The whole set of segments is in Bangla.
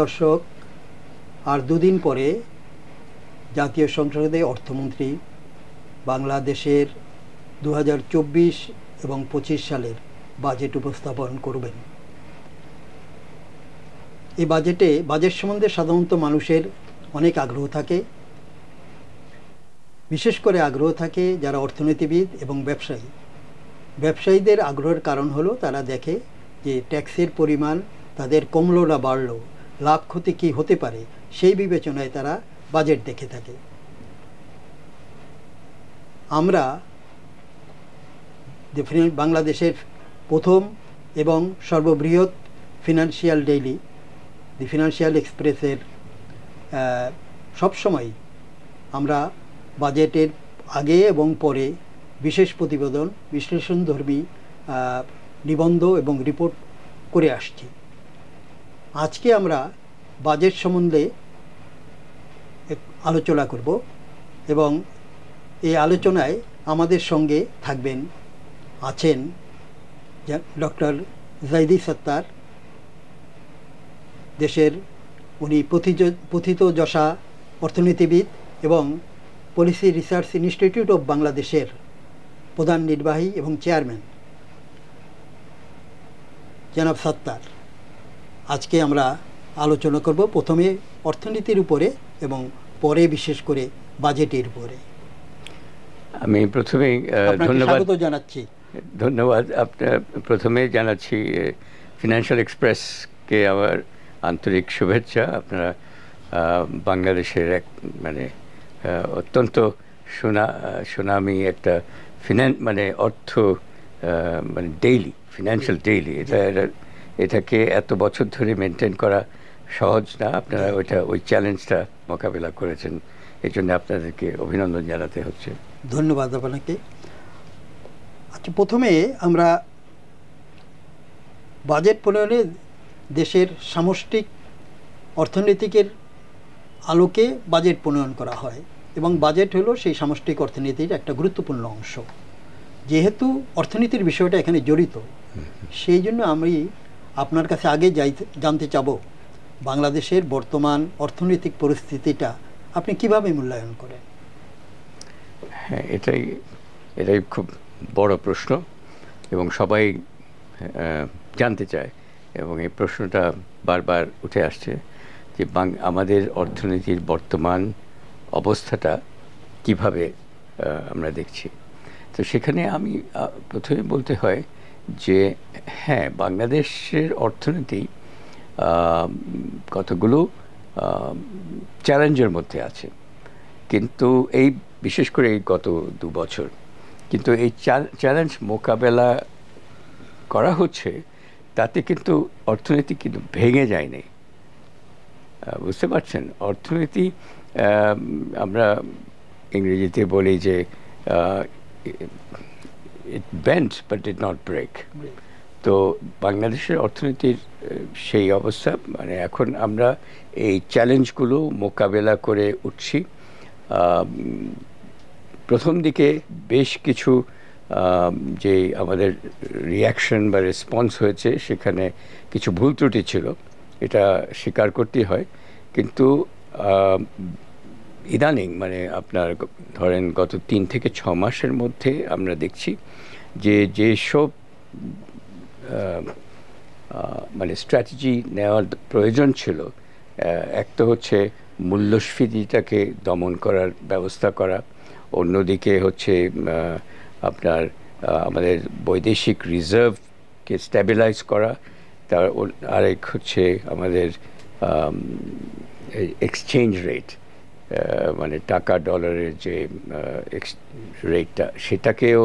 দর্শক, আর দুদিন পরে জাতীয় সংসদে অর্থমন্ত্রী বাংলাদেশের 2024 এবং 25 সালের বাজেট উপস্থাপন করবেন। এই বাজেট সম্বন্ধে সাধারণত মানুষের অনেক আগ্রহ থাকে, বিশেষ করে আগ্রহ থাকে যারা অর্থনীতিবিদ এবং ব্যবসায়ী। ব্যবসায়ীদের আগ্রহের কারণ হলো তারা দেখে যে ট্যাক্সের পরিমাণ তাদের কমলো না বাড়লো, লাভ ক্ষতি কী হতে পারে, সেই বিবেচনায় তারা বাজেট দেখে থাকে। আমরা বাংলাদেশের প্রথম এবং সর্ববৃহৎ ফিনান্সিয়াল ডেইলি দি ফিনান্সিয়াল এক্সপ্রেসের সবসময় আমরা বাজেটের আগে এবং পরে বিশেষ প্রতিবেদন, বিশ্লেষণধর্মী নিবন্ধ এবং রিপোর্ট করে আসছি। আজকে আমরা বাজেট সম্বন্ধে আলোচনা করব এবং এই আলোচনায় আমাদের সঙ্গে আছেন ডক্টর জাইদি সত্তার, দেশের উনি প্রথিতযশা অর্থনীতিবিদ এবং পলিসি রিসার্চ ইনস্টিটিউট অফ বাংলাদেশের প্রধান নির্বাহী এবং চেয়ারম্যান জনাব সত্তার। আজকে আমরা আলোচনা করব প্রথমে অর্থনীতির উপরে এবং পরে বিশেষ করে বাজেটের উপরে। আমি প্রথমেই স্বাগত জানাচ্ছি। ধন্যবাদ। আপনার প্রথমে জানাচ্ছি ফিনান্সিয়াল এক্সপ্রেসকে আমার আন্তরিক শুভেচ্ছা। আপনারা বাংলাদেশের এক অত্যন্ত সুনামি একটা অর্থ ডেইলি, ফিনান্সিয়াল ডেইলি, এটাকে এত বছর ধরে মেনটেন করা সহজ না। আপনারা ওই চ্যালেঞ্জটা মোকাবেলা করেছেন, এই জন্য আপনাদেরকে অভিনন্দন জানাতে হচ্ছে। ধন্যবাদ আপনাকে। আচ্ছা, প্রথমে আমরা বাজেট প্রণয়নে দেশের সামষ্টিক অর্থনীতিকের আলোকে বাজেট প্রণয়ন করা হয় এবং বাজেট হলো সেই সামষ্টিক অর্থনীতির একটা গুরুত্বপূর্ণ অংশ। যেহেতু অর্থনীতির বিষয়টা এখানে জড়িত, সেই জন্য আমি আপনার কাছে আগে জানতে চাব বাংলাদেশের বর্তমান অর্থনৈতিক পরিস্থিতিটা আপনি কিভাবে মূল্যায়ন করেন? হ্যাঁ, এটাই খুব বড় প্রশ্ন এবং সবাই জানতে চায় এবং এই প্রশ্নটা বারবার উঠে আসছে যে আমাদের অর্থনীতির বর্তমান অবস্থাটা কিভাবে আমরা দেখছি। তো সেখানে আমি প্রথমে বলতে হয় যে হ্যাঁ, বাংলাদেশের অর্থনীতি কতগুলো চ্যালেঞ্জের মধ্যে আছে, কিন্তু বিশেষ করে এই গত 2 বছর কিন্তু এই চ্যালেঞ্জ মোকাবেলা করা হচ্ছে, তাতে কিন্তু অর্থনীতি কিন্তু ভেঙে যায়নি। বুঝতে পারছেন? অর্থনীতি আমরা ইংরেজিতে বলি যে it bent but did not break. তো বাংলাদেশের অর্থনীতির সেই অবস্থা, এখন আমরা এই চ্যালেঞ্জগুলো মোকাবেলা করে উঠছি। প্রথম দিকে বেশ কিছু যে আমাদের রিয়াকশন বা রেসপন্স হয়েছে, সেখানে কিছু ভুল ত্রুটি ছিল, এটা স্বীকার করতেই হয়। কিন্তু ইদানিং আপনার ধরেন গত 3 থেকে 6 মাসের মধ্যে আমরা দেখছি যেসব স্ট্র্যাটেজি নেওয়ার প্রয়োজন ছিল, এক তো হচ্ছে মূল্যস্ফীতিটাকে দমন করার ব্যবস্থা করা, অন্যদিকে হচ্ছে আপনার আমাদের বৈদেশিক রিজার্ভকে স্ট্যাবিলাইজ করা, তার আরেক হচ্ছে আমাদের এক্সচেঞ্জ রেট, টাকা ডলারের যে রেটটা, সেটাকেও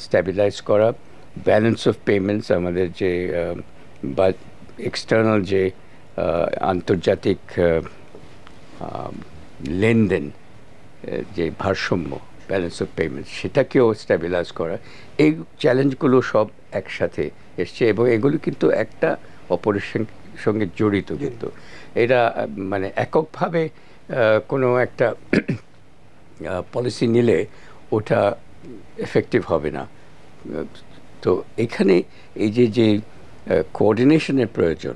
স্ট্যাবিলাইজ করা, ব্যালেন্স অফ পেমেন্টস, আমাদের যে বা এক্সটার্নাল যে আন্তর্জাতিক লেনদেন যে ভারসাম্য, ব্যালেন্স অফ পেমেন্টস, সেটাকেও স্ট্যাবিলাইজ করা। এই চ্যালেঞ্জগুলো সব একসাথে এসছে এবং এগুলো কিন্তু একটা অপারেশন সঙ্গে জড়িত। কিন্তু এটা এককভাবে কোনো একটা পলিসি নিলে ওটা এফেক্টিভ হবে না। তো এখানে এই যে কোঅর্ডিনেশনের প্রয়োজন,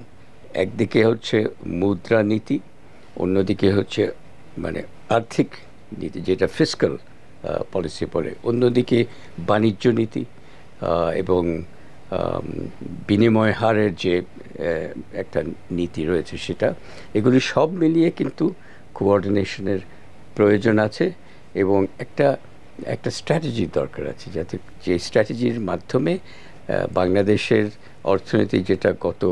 একদিকে হচ্ছে মুদ্রানীতি, অন্যদিকে হচ্ছে মানে আর্থিক নীতি যেটা ফিসক্যাল পলিসি বলে, অন্যদিকে বাণিজ্য নীতি এবং বিনিময় হারের যে একটা নীতি রয়েছে সেটা, এগুলি সব মিলিয়ে কিন্তু কোঅর্ডিনেশনের প্রয়োজন আছে এবং একটা একটা স্ট্র্যাটেজির দরকার আছে, যাতে যে স্ট্র্যাটেজির মাধ্যমে বাংলাদেশের অর্থনীতি যেটা গত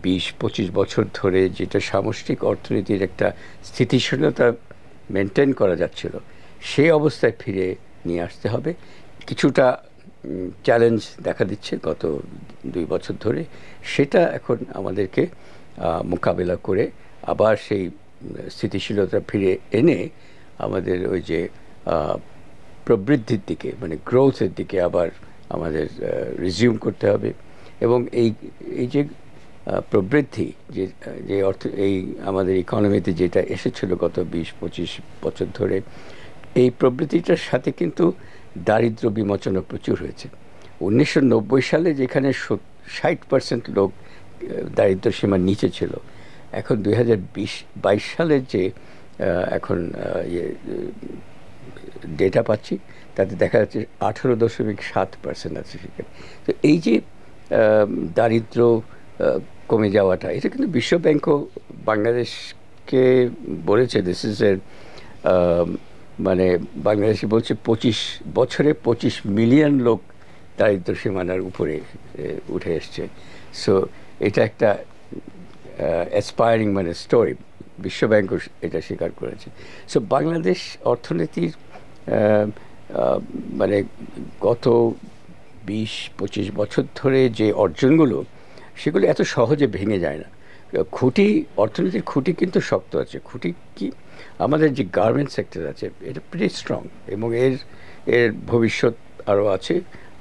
20-25 বছর ধরে যেটা সামষ্টিক অর্থনীতির একটা স্থিতিশীলতা মেনটেন করা যাচ্ছিল, সেই অবস্থায় ফিরে নিয়ে আসতে হবে। কিছুটা চ্যালেঞ্জ দেখা দিচ্ছে গত 2 বছর ধরে, সেটা এখন আমাদেরকে মোকাবেলা করে আবার সেই স্থিতিশীলতা ফিরে এনে আমাদের ওই যে প্রবৃদ্ধির দিকে মানে গ্রোথের দিকে আবার আমাদের রিজিউম করতে হবে। এবং এই এই যে প্রবৃদ্ধি যে যে অর্থ এই আমাদের ইকোনমিতে যেটা এসেছিল গত 20-25 বছর ধরে, এই প্রবৃদ্ধিটার সাথে কিন্তু দারিদ্র্য বিমোচনও প্রচুর হয়েছে। 1990 সালে যেখানে 60% লোক দারিদ্র্য সীমার নিচে ছিল, এখন 2022 সালের যে এখন ডেটা পাচ্ছি তাতে দেখা যাচ্ছে 18.7% আছে সেখানে। তো এই যে দারিদ্র্য কমে যাওয়াটা, এটা কিন্তু বিশ্বব্যাংকও বাংলাদেশকে বলেছে দিস ইজ এর মানে বাংলাদেশে বলছে 25 বছরে 25 মিলিয়ন লোক দারিদ্র্য সীমানার উপরে উঠে এসছে। সো এটা একটা অ্যাসপায়ারিং মানে স্টোরি, বিশ্বব্যাংকও এটা স্বীকার করেছে। সো বাংলাদেশ অর্থনীতির মানে গত 20-25 বছর ধরে যে অর্জনগুলো, সেগুলো এত সহজে ভেঙে যায় না। খুঁটি, অর্থনীতির খুঁটি কিন্তু শক্ত আছে। খুঁটি কি, আমাদের যে গার্মেন্ট সেক্টর আছে এটা প্রিটি স্ট্রং এবং এর ভবিষ্যৎ আরও আছে।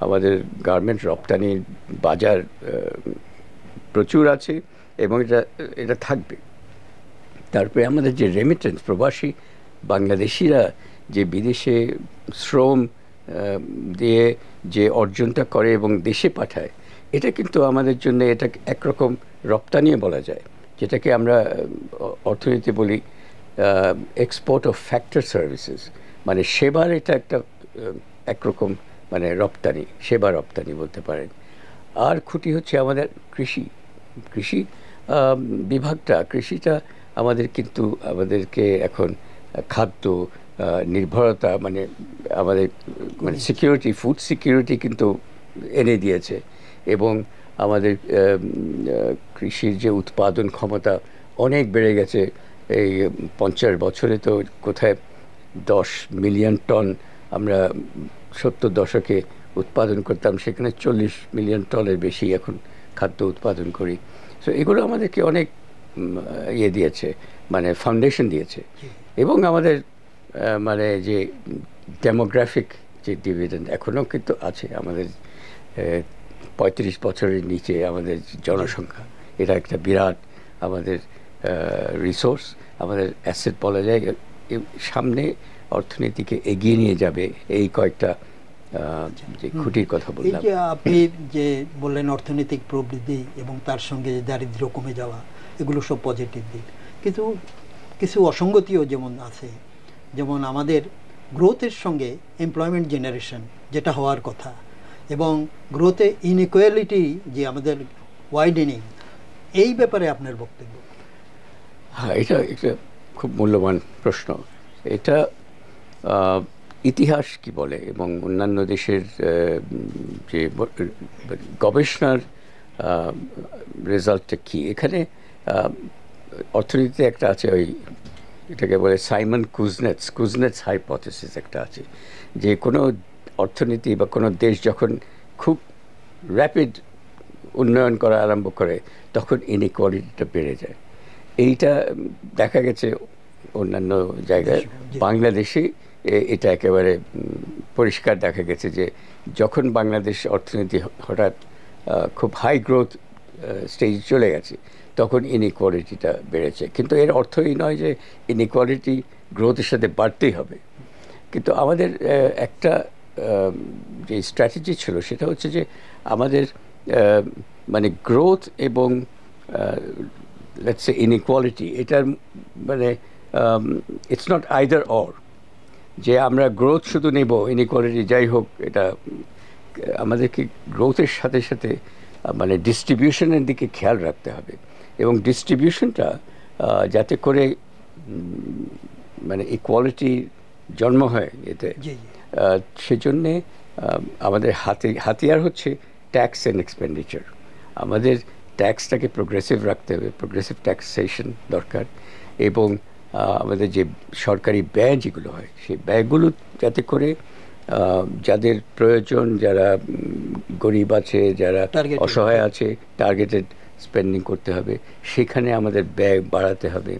আমাদের গার্মেন্ট রপ্তানির বাজার প্রচুর আছে এবং এটা থাকবে। তারপরে আমাদের যে রেমিটেন্স, প্রবাসী বাংলাদেশিরা যে বিদেশে শ্রম দিয়ে যে অর্জনটা করে এবং দেশে পাঠায়, এটা কিন্তু আমাদের জন্য এটা একরকম রপ্তানিও বলা যায়, যেটাকে আমরা অর্থনীতি বলি এক্সপোর্ট অফ ফ্যাক্টর সার্ভিসেস, মানে সেবার এটা একটা একরকম মানে রপ্তানি, সেবা রপ্তানি বলতে পারেন। আর খুঁটি হচ্ছে আমাদের কৃষি বিভাগটা, কৃষিটা আমাদের কিন্তু আমাদেরকে এখন খাদ্য নির্ভরতা মানে আমাদের মানে সিকিউরিটি, ফুড সিকিউরিটি কিন্তু এনে দিয়েছে এবং আমাদের কৃষির যে উৎপাদন ক্ষমতা অনেক বেড়ে গেছে। এই 50 বছরে তো কোথায় 10 মিলিয়ন টন আমরা 70 দশকে উৎপাদন করতাম, সেখানে 40 মিলিয়ন টনের বেশি এখন খাদ্য উৎপাদন করি। সো এগুলো আমাদেরকে অনেক দিয়েছে, মানে ফাউন্ডেশন দিয়েছে। এবং আমাদের মানে যে ডেমোগ্রাফিক যে ডিভিডেন্ড এখনও কিন্তু আছে, আমাদের 35 বছরের নিচে আমাদের জনসংখ্যা, এটা একটা বিরাট আমাদের রিসোর্স, আমাদের অ্যাসেট বলা যায়। সামনে অর্থনীতিকে এগিয়ে নিয়ে যাবে এই কয়েকটা যে খুঁটির কথা বললাম। এই যে আপনি যে বললেন অর্থনৈতিক প্রবৃদ্ধি এবং তার সঙ্গে যে দারিদ্র্য কমে যাওয়া, এগুলো সব পজিটিভ দিক, কিন্তু কিছু অসঙ্গতিও যেমন আছে। যেমন আমাদের গ্রোথের সঙ্গে এমপ্লয়মেন্ট জেনারেশন যেটা হওয়ার কথা, এবং গ্রোথে ইনইকুয়ালিটি যে আমাদের ওয়াইডেনিং, এই ব্যাপারে আপনার বক্তব্য? হ্যাঁ, এটা একটা খুব মূল্যবান প্রশ্ন। এটা ইতিহাস কি বলে এবং অন্যান্য দেশের যে গবেষণার রেজাল্টটা কি, এখানে অর্থনীতিতে একটা আছে, ওই এটাকে বলে সাইমন কুজনেটস হাইপোথেসিস একটা আছে, যে কোনো অর্থনীতি বা কোনো দেশ যখন খুব র্যাপিড উন্নয়ন করা আরম্ভ করে তখন ইনইকুয়ালিটিটা বেড়ে যায়। এইটা দেখা গেছে অন্যান্য জায়গায়, বাংলাদেশে এটা একেবারে পরিষ্কার দেখা গেছে যে যখন বাংলাদেশ অর্থনীতি হঠাৎ খুব হাই গ্রোথ স্টেজ চলে গেছে তখন ইনইকুয়ালিটিটা বেড়েছে। কিন্তু এর অর্থ এই নয় যে ইনইকুয়ালিটি গ্রোথের সাথে বাড়তেই হবে। কিন্তু আমাদের একটা যে স্ট্র্যাটেজি ছিল সেটা হচ্ছে যে আমাদের মানে গ্রোথ এবং লেটস সে ইনইকুয়ালিটি, এটার মানে ইটস নট আইদার অর, যে আমরা গ্রোথ শুধু নেব, ইনইকুয়ালিটি যাই হোক, এটা আমাদেরকে গ্রোথের সাথে সাথে মানে ডিস্ট্রিবিউশনের দিকে খেয়াল রাখতে হবে, এবং ডিস্ট্রিবিউশনটা যাতে করে মানে ইকুয়ালিটি জন্ম হয় এতে, সেজন্যে আমাদের হাতিয়ার হচ্ছে ট্যাক্স অ্যান্ড এক্সপেন্ডিচার। আমাদের ট্যাক্সটাকে প্রোগ্রেসিভ রাখতে হবে, প্রোগ্রেসিভ ট্যাক্সেশন দরকার, এবং আমাদের যে সরকারি ব্যয় যেগুলো হয় সেই ব্যয়গুলো যাতে করে যাদের প্রয়োজন, যারা গরিব আছে, যারা অসহায় আছে, টার্গেটেড স্পেন্ডিং করতে হবে, সেখানে আমাদের ব্যয় বাড়াতে হবে।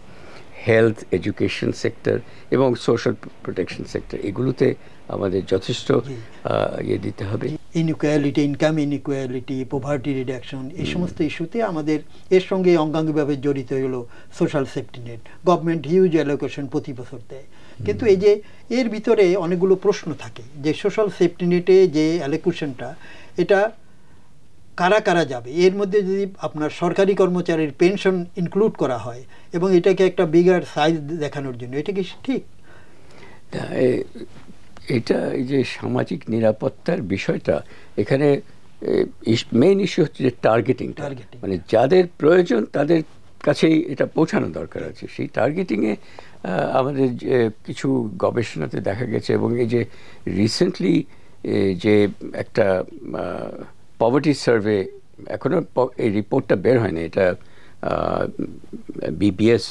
হেলথ, এডুকেশন সেক্টর এবং সোশ্যাল প্রোটেকশন সেক্টর, এগুলোতে আমাদের যথেষ্ট ইয়ে দিতে হবে। Inequality, income inequality, poverty reduction, এই সমস্ত ইস্যুতে আমাদের এর সঙ্গে অঙ্গাঙ্গিভাবে জড়িত হলো social safety net. Government huge allocation প্রতি বছর দেয়, কিন্তু এই যে এর ভিতরে অনেকগুলো প্রশ্ন থাকে যে সোশ্যাল সেফটি নেটে যে অ্যালোকেশনটা, এটা কারা কারা যাবে, এর মধ্যে যদি আপনার সরকারি কর্মচারীর পেনশন ইনক্লুড করা হয় এবং এটাকে একটা বিগার সাইজ দেখানোর জন্য, এটা কি ঠিক? এটা এই যে সামাজিক নিরাপত্তার বিষয়টা, এখানে মেইন ইস্যু হচ্ছে যে টার্গেটিং, মানে যাদের প্রয়োজন তাদের কাছেই এটা পৌঁছানো দরকার আছে। সেই টার্গেটিংয়ে আমাদের কিছু গবেষণাতে দেখা গেছে, এবং এই যে রিসেন্টলি যে একটা পভার্টি সার্ভে, এখনও এই রিপোর্টটা বের হয়নি, এটা বিবিএস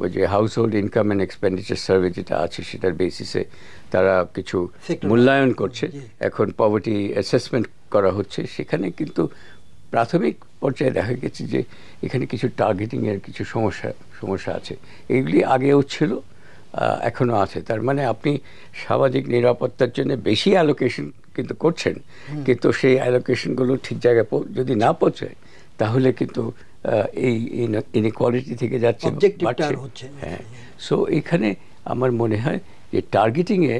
ওই যে house hold income and expenditure survey যেটা আছে, সেটার বেসিসে তারা কিছু মূল্যায়ন করছে। এখন পভার্টি অ্যাসেসমেন্ট করা হচ্ছে, সেখানে কিন্তু প্রাথমিক পর্যায়ে দেখা গেছে যে এখানে কিছু টার্গেটিংয়ের কিছু সমস্যা আছে। এগুলি আগেও ছিল, এখনও আছে। তার মানে আপনি সামাজিক নিরাপত্তার জন্য বেশি অ্যালোকেশন কিন্তু করছেন, কিন্তু সেই অ্যালোকেশনগুলো ঠিক জায়গায় যদি না পৌঁছায়, তাহলে কিন্তু এই ইনইকুয়ালিটি থেকে যাচ্ছে, বাড়ছে। হ্যাঁ, সো এখানে আমার মনে হয় যে টার্গেটিংয়ে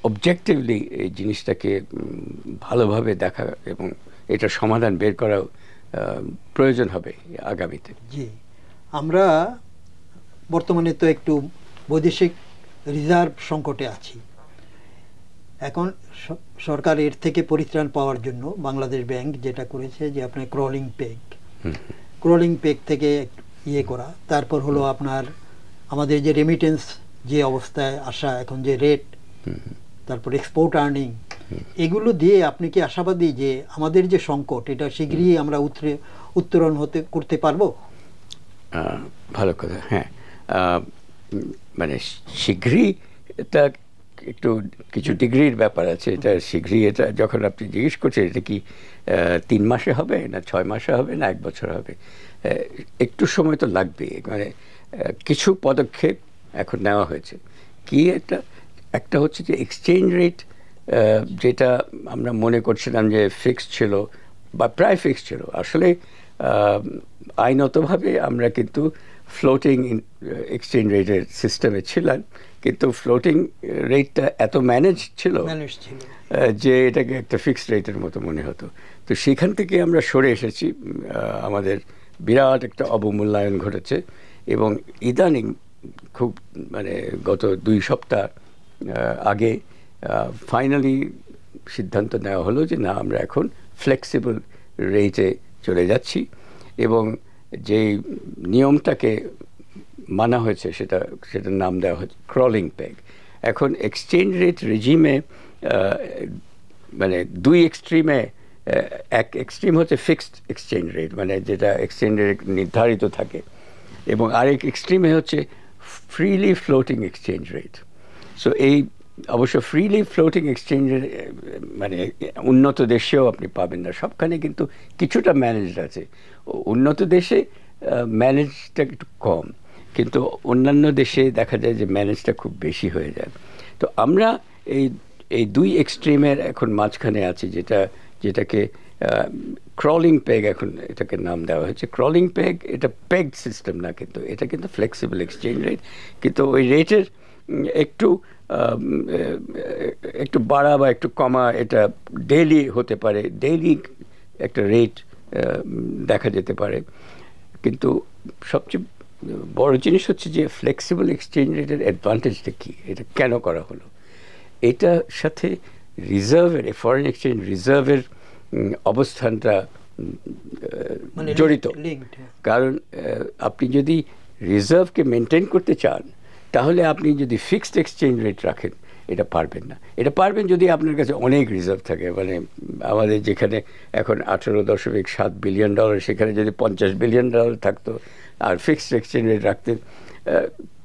অবজেক্টিভলি এই জিনিসটাকে ভালোভাবে দেখা এবং এটার সমাধান বের করা প্রয়োজন হবে আগামীতে। জি, আমরা বর্তমানে তো একটু বৈদেশিক রিজার্ভ সংকটে আছি। এখন সরকার এর থেকে পরিত্রাণ পাওয়ার জন্য বাংলাদেশ ব্যাংক যেটা করেছে যে আপনার ক্রলিং পেগ থেকে ইয়ে করা, তারপর হলো আপনার আমাদের যে রেমিটেন্স যে অবস্থায় আসা, এখন যে রেট, তারপর এক্সপোর্ট আর্নিং, এগুলো দিয়ে আপনি কি আশাবাদী যে আমাদের যে সংকট এটা শীঘ্রই আমরা উত্তরণ করতে পারবো? ভালো কথা। হ্যাঁ, মানে শীঘ্রই এটা একটু কিছু ডিগ্রির ব্যাপার আছে। এটা শীঘ্রই, এটা যখন আপনি জিজ্ঞেস করছেন এটা কি 3 মাসে হবে না 6 মাসে হবে না 1 বছর হবে, একটু সময় তো লাগবে। মানে কিছু পদক্ষেপ এখন নেওয়া হয়েছে। কি একটা হচ্ছে যে এক্সচেঞ্জ রেট, যেটা আমরা মনে করছিলাম যে ফিক্সড ছিল বা প্রায় ফিক্সড ছিল, আসলে আইনতভাবে আমরা কিন্তু ফ্লোটিং এক্সচেঞ্জ রেটের সিস্টেমে ছিলাম, কিন্তু ফ্লোটিং রেটটা এত ম্যানেজ ছিল যে এটাকে একটা ফিক্সড রেটের মতো মনে হতো। তো সেখান থেকে আমরা সরে এসেছি, আমাদের বিরাট একটা অবমূল্যায়ন ঘটেছে, এবং ইদানিং খুব মানে গত 2 সপ্তাহ আগে ফাইনালি সিদ্ধান্ত নেওয়া হলো যে না, আমরা এখন ফ্লেক্সিবল রেটে চলে যাচ্ছি, এবং যেই নিয়মটাকে মানা হয়েছে সেটার নাম দেওয়া হচ্ছে ক্রলিং পেগ। এখন এক্সচেঞ্জ রেট রেজিমে মানে 2 এক্সট্রিমে, এক এক্সট্রিম হচ্ছে ফিক্সড এক্সচেঞ্জ রেট, মানে যেটা এক্সচেঞ্জ রেট নির্ধারিত থাকে, এবং আরেক এক্সট্রিমে হচ্ছে freely floating exchange rate. So এই অবশ্য ফ্রিলি ফ্লোটিং এক্সচেঞ্জের মানে উন্নত দেশেও আপনি পাবেন না, সবখানে কিন্তু কিছুটা ম্যানেজড আছে। উন্নত দেশে ম্যানেজটা একটু কম, কিন্তু অন্যান্য দেশে দেখা যায় যে ম্যানেজটা খুব বেশি হয়ে যায়। তো আমরা এই 2 এক্সট্রিমের এখন মাঝখানে আছি, যেটাকে ক্রলিং পেগ এখন এটাকে নাম দেওয়া হয়েছে। ক্রলিং পেগ এটা পেগড সিস্টেম না, কিন্তু এটা কিন্তু ফ্লেক্সিবল এক্সচেঞ্জ রেট, কিন্তু ওই রেটের একটু বাড়া বা একটু কমা এটা ডেইলি হতে পারে, ডেইলি একটা রেট দেখা যেতে পারে। কিন্তু সবচেয়ে বড় জিনিস হচ্ছে যে ফ্লেক্সিবল এক্সচেঞ্জ রেটের অ্যাডভান্টেজটা কী, এটা কেন করা হলো। এটার সাথে রিজার্ভের, ফরেন এক্সচেঞ্জ রিজার্ভের অবস্থানটা জড়িত। কারণ আপনি যদি রিজার্ভকে মেনটেন করতে চান, তাহলে আপনি যদি ফিক্সড এক্সচেঞ্জ রেট রাখেন, এটা পারবেন না। এটা পারবেন যদি আপনার কাছে অনেক রিজার্ভ থাকে। মানে আমাদের যেখানে এখন 18.7 বিলিয়ন ডলার, সেখানে যদি 50 বিলিয়ন ডলার থাকতো আর ফিক্সড এক্সচেঞ্জ রেট রাখতে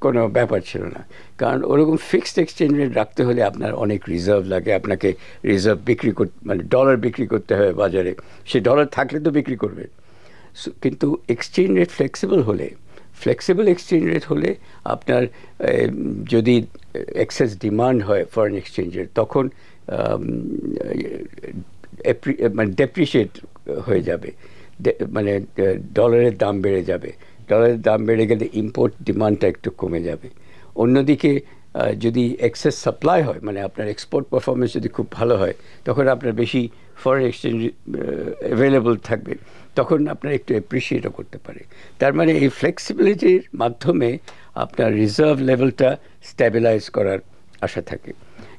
কোনো ব্যাপার ছিল না। কারণ ওরকম ফিক্সড এক্সচেঞ্জ রেট রাখতে হলে আপনার অনেক রিজার্ভ লাগে, আপনাকে রিজার্ভ বিক্রি করতে, মানে ডলার বিক্রি করতে হবে বাজারে, সে ডলার থাকলে তো বিক্রি করবে। কিন্তু exchange rate flexible exchange rate হলে আপনার যদি এক্সেস ডিমান্ড হয় ফরেন এক্সচেঞ্জের, তখন মানে ডেপ্রিশিয়েট হয়ে যাবে, মানে ডলারের দাম বেড়ে যাবে। ডলারের দাম বেড়ে গেলে ইম্পোর্ট ডিমান্ডটা একটু কমে যাবে। অন্যদিকে যদি এক্সেস সাপ্লাই হয়, মানে আপনার এক্সপোর্ট পারফরমেন্স যদি খুব ভালো হয়, তখন আপনার বেশি ফরেন এক্সচেঞ্জ অ্যাভেলেবল থাকবে, তখন আপনার একটু অ্যাপ্রিসিয়েটও করতে পারে। তার মানে এই ফ্লেক্সিবিলিটির মাধ্যমে আপনার রিজার্ভ লেভেলটা স্ট্যাবিলাইজ করার আশা থাকে।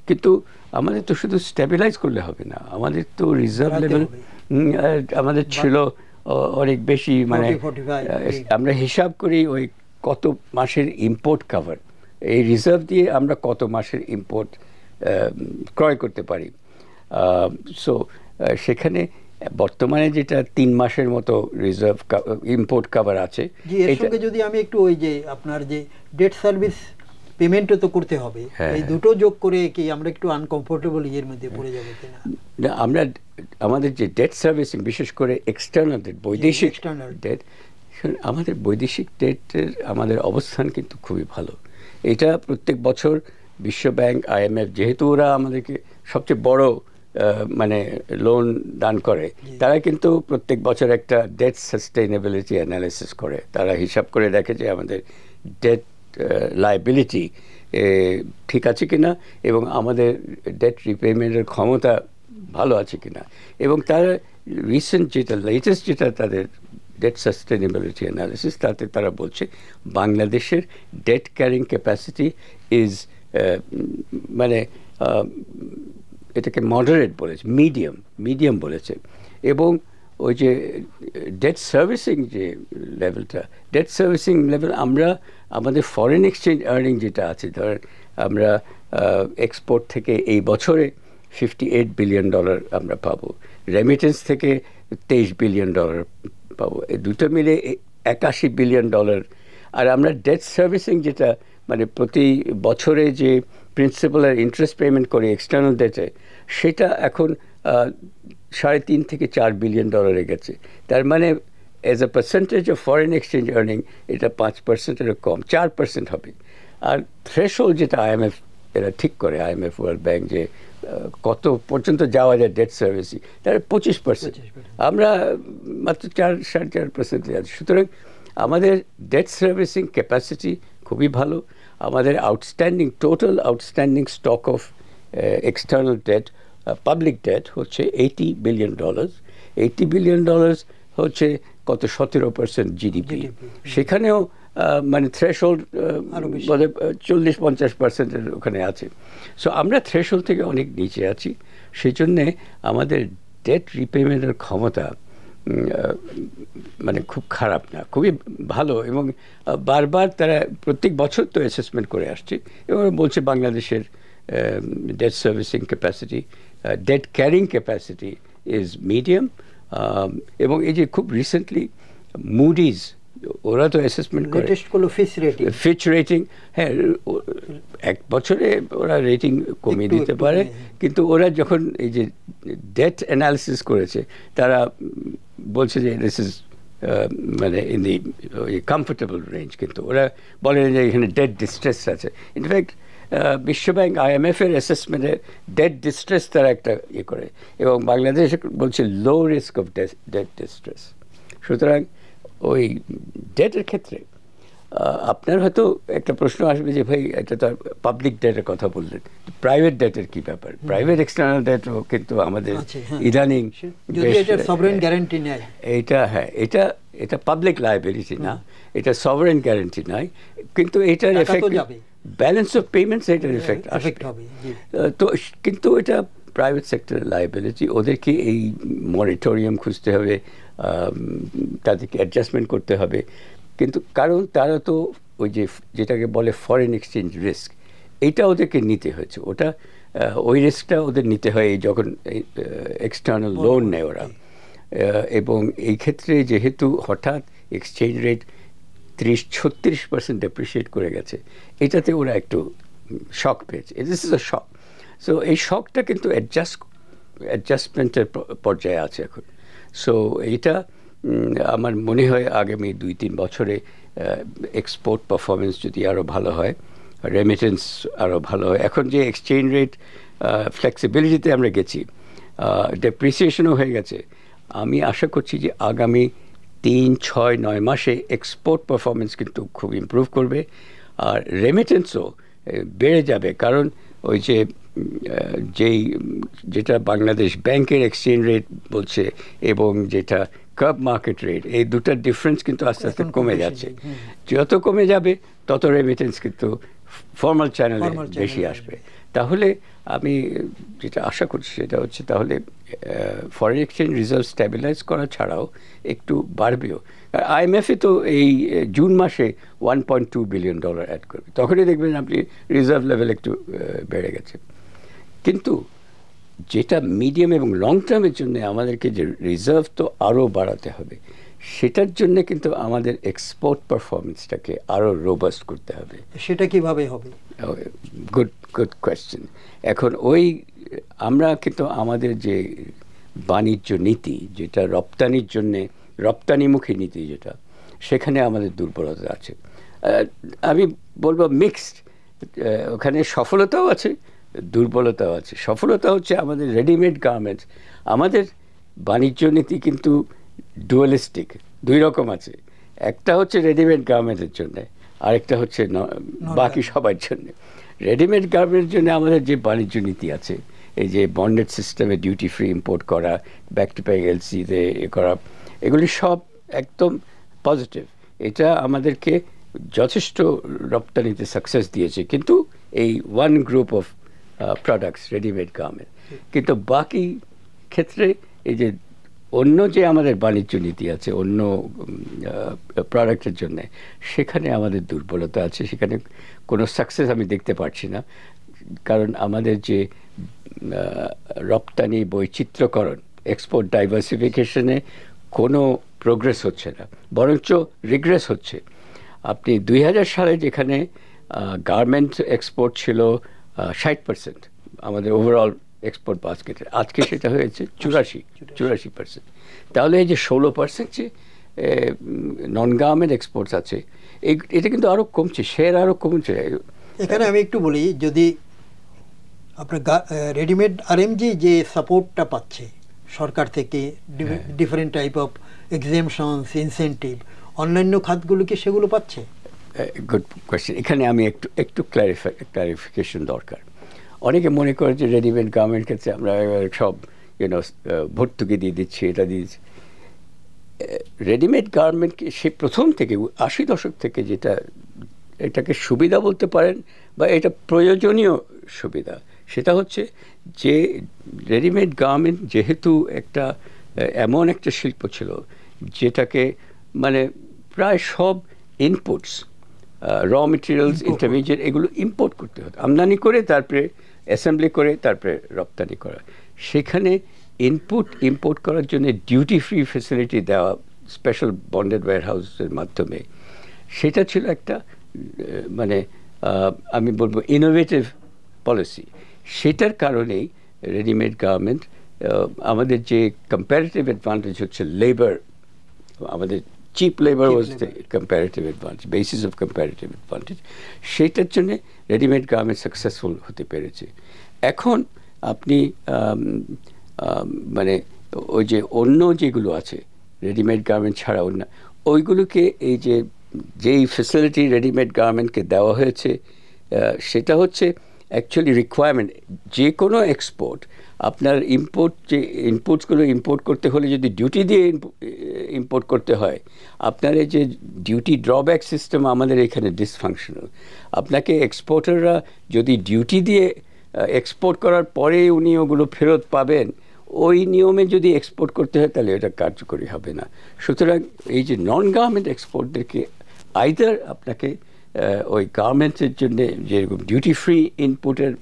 কিন্তু আমাদের তো শুধু স্ট্যাবিলাইজ করলে হবে না, আমাদের তো রিজার্ভ লেভেল আমাদের ছিল অনেক বেশি। মানে আমরা হিসাব করি ওই কত মাসের ইম্পোর্ট কাভার, এই রিজার্ভ দিয়ে আমরা কত মাসের ইম্পোর্ট ক্রয় করতে পারি। সো সেখানে বর্তমানে যেটা 3 মাসের মতো রিজার্ভ ইম্পোর্ট কাভার আছে। এর সঙ্গে যদি আমি একটু ওই যে আপনার যে ডেট সার্ভিস পেমেন্টও তো করতে হবে, এই দুটো যোগ করে কি আমরা একটু আনকমফোর্টেবল এর মধ্যে পড়ে যাব কিনা? আমরা আমাদের যে ডেট সার্ভিসিং, বিশেষ করে এক্সটার্নাল ডেট, বৈদেশিক ডেট, আমাদের বৈদেশিক ডেটের আমাদের অবস্থান কিন্তু খুবই ভালো। এটা প্রত্যেক বছর বিশ্বব্যাংক, IMF, যেহেতু ওরা আমাদেরকে সবচেয়ে বড় মানে লোন দান করে, তারা কিন্তু প্রত্যেক বছর একটা ডেট সাস্টেইনেবিলিটি অ্যানালিসিস করে। তারা হিসাব করে দেখে যে আমাদের ডেট লায়াবিলিটি ঠিক আছে কিনা এবং আমাদের ডেট রিপেমেন্টের ক্ষমতা ভালো আছে কিনা। এবং তারা রিসেন্ট যেটা লেটেস্ট যেটা তাদের ডেট সাস্টেনেবিলিটি অ্যানালিসিস, তাতে তারা বলছে বাংলাদেশের ডেট ক্যারিং ক্যাপাসিটি ইজ মানে এটাকে মডারেট বলেছে, মিডিয়াম বলেছে। এবং ওই যে ডেট সার্ভিসিং যে লেভেলটা, ডেট সার্ভিসিং লেভেল আমরা আমাদের ফরেন এক্সচেঞ্জ আর্নিং যেটা আছে, ধরেন আমরা এক্সপোর্ট থেকে এই বছরে $58 বিলিয়ন আমরা পাবো, রেমিটেন্স থেকে $23 বিলিয়ন পাবো, এই দুটো মিলে $81 বিলিয়ন। আর আমরা ডেট সার্ভিসিং যেটা মানে প্রতি বছরে যে প্রিন্সিপাল আর ইন্টারেস্ট পেমেন্ট করে এক্সটার্নাল ডেটে, সেটা এখন 3.5 থেকে 4 বিলিয়ন ডলারে গেছে। তার মানে as a percentage of foreign exchange earning এটা 5%-এরও কম, 4% হবে। আর থ্রেশহোল্ড যেটা IMF এরা ঠিক করে, IMF, ওয়ার্ল্ড ব্যাংক, যে কত পর্যন্ত যাওয়া যায় ডেট সার্ভিসিং, তার 25%। আমরা মাত্র 4.5% আছে। সুতরাং আমাদের ডেট সার্ভিসিং ক্যাপাসিটি খুবই ভালো। আমাদের total outstanding stock of external debt, public debt হচ্ছে $80 বিলিয়ন। $80 বিলিয়ন হচ্ছে কত 17% জিডিপি। সেখানেও মানে থ্রেশহোল্ড 40-50%-এর ওখানে আছে। সো আমরা থ্রেশহোল্ড থেকে অনেক নিচে আছি। সেই জন্যে আমাদের ডেট রিপেমেন্টের ক্ষমতা মানে খুব খারাপ না, খুবই ভালো। এবং বারবার তারা প্রত্যেক বছর তো অ্যাসেসমেন্ট করে আসছে এবং বলছে বাংলাদেশের debt servicing capacity, debt carrying capacity is medium. এবং এই যে খুব রিসেন্টলি মুডিজ ওরা তো অ্যাসেসমেন্ট করে, ফিচ রেটিং, হ্যাঁ, এক বছরে ওরা রেটিং কমিয়ে দিতে পারে, কিন্তু ওরা যখন এই যে ডেট অ্যানালিসিস করেছে, তারা বলছে যে দিস ইজ মানে ইন দি কমফোর্টেবল রেঞ্জ, কিন্তু ওরা বলে যে এখানে ডেট ডিস্ট্রেস আছে। ইনফ্যাক্ট বিশ্বব্যাংক, IMF-এর অ্যাসেসমেন্টে ডেট ডিস্ট্রেস তারা একটা করে, এবং বাংলাদেশ বলছে low risk of debt distress. সুতরাং ওই ডেটের ক্ষেত্রে আপনার হয়তো একটা প্রশ্ন আসবে যে ভাই এটা তো পাবলিক ডেটের কথা বললেন, প্রাইভেট ডেটের কি ব্যাপার? প্রাইভেট এক্সটার্নাল ডেটও কিন্তু আমাদের ইদানিং সভরেন গ্যারান্টি নেয়, এইটা হ্যাঁ এটা এটা পাবলিক লায়াবিলিটি না, এটা সভরেন গ্যারান্টি নয়, কিন্তু এটার এফেক্ট ব্যালেন্স অফ পেমেন্টস এটার এফেক্ট হবে। তো কিন্তু এটা প্রাইভেট সেক্টরের লায়াবিলিটি, ওদেরকে এই মনিটরিয়াম খুঁজতে হবে, তাদেরকে অ্যাডজাস্টমেন্ট করতে হবে, কিন্তু কারণ তারা তো ওই যে যেটাকে বলে ফরেন এক্সচেঞ্জ রিস্ক, এইটা ওদেরকে নিতে হয়েছে, ওটা ওই রিস্কটা ওদের নিতে হয় যখন এক্সটার্নাল লোন নেয় ওরা। এবং এই ক্ষেত্রে যেহেতু হঠাৎ এক্সচেঞ্জ রেট 30-36% ডেপ্রিসিয়েট করে গেছে, এটাতে ওরা একটু শক পেয়েছে, this is a shock. So এই শকটা কিন্তু অ্যাডজাস্টমেন্টের পর্যায়ে আছে এখন। সো এইটা আমার মনে হয় আগামী 2-3 বছরে এক্সপোর্ট পারফরমেন্স যদি আরও ভালো হয়, রেমিটেন্স আরও ভালো হয়, এখন যে এক্সচেঞ্জ রেট ফ্লেক্সিবিলিটিতে আমরা গেছি, ডেপ্রিসিয়েশনও হয়ে গেছে, আমি আশা করছি যে আগামী 3-6-9 মাসে এক্সপোর্ট পারফরমেন্স কিন্তু খুব ইমপ্রুভ করবে, আর রেমিটেন্সও বেড়ে যাবে, কারণ ওই যে যেটা বাংলাদেশ ব্যাংকের এক্সচেঞ্জ রেট বলছে এবং যেটা কাব মার্কেট রেট, এই দুটার ডিফারেন্স কিন্তু আস্তে আস্তে কমে যাচ্ছে। যত কমে যাবে তত রেমিটেন্স কিন্তু ফর্মাল চ্যানেলে বেশি আসবে। তাহলে আমি যেটা আশা করছি সেটা হচ্ছে তাহলে ফরেন এক্সচেঞ্জ রিজার্ভ স্ট্যাবিলাইজ করা ছাড়াও একটু বাড়বেও। আইএমএফে তো এই জুন মাসে $1.2 বিলিয়ন অ্যাড করবে, তখনই দেখবেন আপনি রিজার্ভ লেভেল একটু বেড়ে গেছে। কিন্তু যেটা মিডিয়াম এবং লং টার্মের জন্য আমাদেরকে যে রিজার্ভ তো আরও বাড়াতে হবে, সেটার জন্য কিন্তু আমাদের এক্সপোর্ট পারফরমেন্সটাকে আরও রোবাস্ট করতে হবে। সেটা কিভাবে হবে? Good question. এখন আমরা কিন্তু আমাদের যে বাণিজ্য নীতি, যেটা রপ্তানির জন্যে, রপ্তানিমুখী নীতি যেটা, সেখানে আমাদের দুর্বলতা আছে। আমি বলবো মিক্সড, ওখানে সফলতাও আছে, দুর্বলতাও আছে। সফলতা হচ্ছে আমাদের রেডিমেড গার্মেন্টস, আমাদের বাণিজ্য নীতি কিন্তু ডুয়ালিস্টিক, দুই রকম আছে, একটা হচ্ছে রেডিমেড গার্মেন্টসের জন্য, আরেকটা হচ্ছে বাকি সবার জন্য। রেডিমেড গার্মেন্টের জন্য আমাদের যে বাণিজ্য নীতি আছে, এই যে বন্ডেড সিস্টেমে ডিউটি ফ্রি ইম্পোর্ট করা, ব্যাক টু ব্যাক এলসিতে করা, এগুলি সব একদম পজিটিভ, এটা আমাদেরকে যথেষ্ট রপ্তানিতে সাকসেস দিয়েছে। কিন্তু এই one group of products, readymade garment, কিন্তু বাকি ক্ষেত্রে এই যে অন্য যে আমাদের বাণিজ্য নীতি আছে অন্য প্রোডাক্টের জন্য, সেখানে আমাদের দুর্বলতা আছে, সেখানে কোনো সাকসেস আমি দেখতে পারছি না। কারণ আমাদের যে রপ্তানি বৈচিত্র্যকরণ, এক্সপোর্ট ডাইভার্সিফিকেশনে কোনো প্রোগ্রেস হচ্ছে না, বরঞ্চ রিগ্রেস হচ্ছে। আপনি 2000 সালে যেখানে গার্মেন্ট এক্সপোর্ট ছিল 60% আমাদের ওভারঅল এক্সপোর্ট বাস্কেটের, আজকে সেটা হয়েছে 84%। তাহলে এই যে 16% যে নন গার্মেন্ট এক্সপোর্টস আছে, এটা কিন্তু আরও কমছে, শেয়ার আরও কমছে। এখানে আমি একটু বলি, যদি আপনার রেডিমেড আরএমজি যে সাপোর্টটা পাচ্ছে সরকার থেকে, ডিফারেন্ট টাইপ অফ এক্সেমশনস, ইনসেন্টিভ, অন্যান্য খাতগুলো কি সেগুলো পাচ্ছে? Good question. এখানে আমি একটু ক্লারিফিকেশন দরকার। অনেকে মনে করে যে রেডিমেড গার্মেন্ট ক্ষেত্রে আমরা সব ভর্তুকি দিয়ে দিচ্ছি, এটা দিয়ে দিচ্ছি। রেডিমেড গার্মেন্টকে সে প্রথম থেকে 80 দশক থেকে যেটা, এটাকে সুবিধা বলতে পারেন বা এটা প্রয়োজনীয় সুবিধা, সেটা হচ্ছে যে রেডিমেড গার্মেন্ট যেহেতু একটা এমন একটা শিল্প ছিল যেটাকে মানে প্রায় সব ইনপুটস, র মেটেরিয়ালস, ইন্টারমিডিয়েট, এগুলো ইম্পোর্ট করতে হতো, আমদানি করে তারপরে অ্যাসেম্বলি করে তারপরে রপ্তানি করা। সেখানে ইম্পোর্ট করার জন্য ডিউটি ফ্রি ফ্যাসিলিটি দেওয়া স্পেশাল বন্ডেড ওয়্যারহাউসের মাধ্যমে, সেটা ছিল একটা মানে আমি বলবো ইনোভেটিভ পলিসি। সেটার কারণেই রেডিমেড গার্মেন্ট, আমাদের যে কম্প্যারেটিভ অ্যাডভান্টেজ হচ্ছে লেবার, আমাদের cheap labour was the comparative advantage, basis of comparative advantage, সেইটার জন্যে রেডিমেড গার্মেন্ট সাকসেসফুল হতে পেরেছে। এখন আপনি মানে ওই যে অন্য যেগুলো আছে রেডিমেড গার্মেন্ট ছাড়া অন্য, ওইগুলোকে এই যে যেই ফ্যাসিলিটি রেডিমেড গার্মেন্টকে দেওয়া হয়েছে সেটা হচ্ছে অ্যাকচুয়ালি রিকোয়ারমেন্ট। যে কোনো এক্সপোর্ট আপনার যে ইনপুটসগুলো ইম্পোর্ট করতে হলে যদি ডিউটি দিয়ে ইম্পোর্ট করতে হয়, আপনার এই যে ডিউটি ড্রব্যাক সিস্টেম আমাদের এখানে ডিসফাংশনাল। আপনাকে এক্সপোর্টাররা যদি ডিউটি দিয়ে এক্সপোর্ট করার পরে উনি ওগুলো ফেরত পাবেন, ওই নিয়মে যদি এক্সপোর্ট করতে হয় তাহলে এটা কার্যকরী হবে না। সুতরাং এই যে নন গার্মেন্ট এক্সপোর্টদেরকে আইদার আপনাকে ওই গার্মেন্টসের জন্য যেরকম ডিউটি ফ্রি ইনপুটের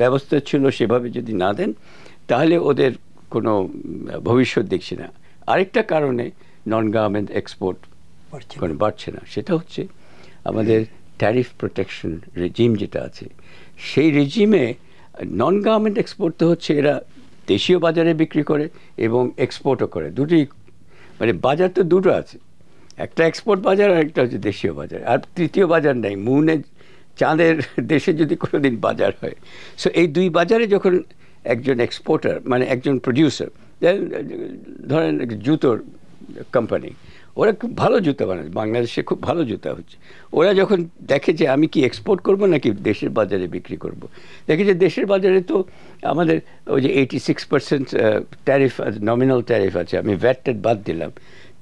ব্যবস্থা ছিল সেভাবে যদি না দেন, তাহলে ওদের কোনো ভবিষ্যৎ দেখছি না। আরেকটা কারণে নন গার্মেন্ট এক্সপোর্ট বাড়ছে না, সেটা হচ্ছে আমাদের ট্যারিফ প্রোটেকশন রেজিম যেটা আছে, সেই রেজিমে নন গার্মেন্ট এক্সপোর্ট তো হচ্ছে এরা দেশীয় বাজারে বিক্রি করে এবং এক্সপোর্টও করে, দুটোই। মানে বাজার তো দুটো আছে, একটা এক্সপোর্ট বাজার আর একটা হচ্ছে দেশীয় বাজার, আর তৃতীয় বাজার নেই। মুনে চাঁদের দেশে যদি কোনো দিন বাজার হয়, সো এই দুই বাজারে যখন একজন এক্সপোর্টার মানে একজন প্রডিউসার, ধরেন জুতোর কোম্পানি, ওরা খুব ভালো জুতা বানায়, বাংলাদেশে খুব ভালো জুতা হচ্ছে, ওরা যখন দেখে যে আমি কি এক্সপোর্ট করব নাকি দেশের বাজারে বিক্রি করব, দেখে যে দেশের বাজারে তো আমাদের ওই যে 86% ট্যারিফ নমিনাল ট্যারিফ আছে, আমি ভ্যাট বাদ দিলাম,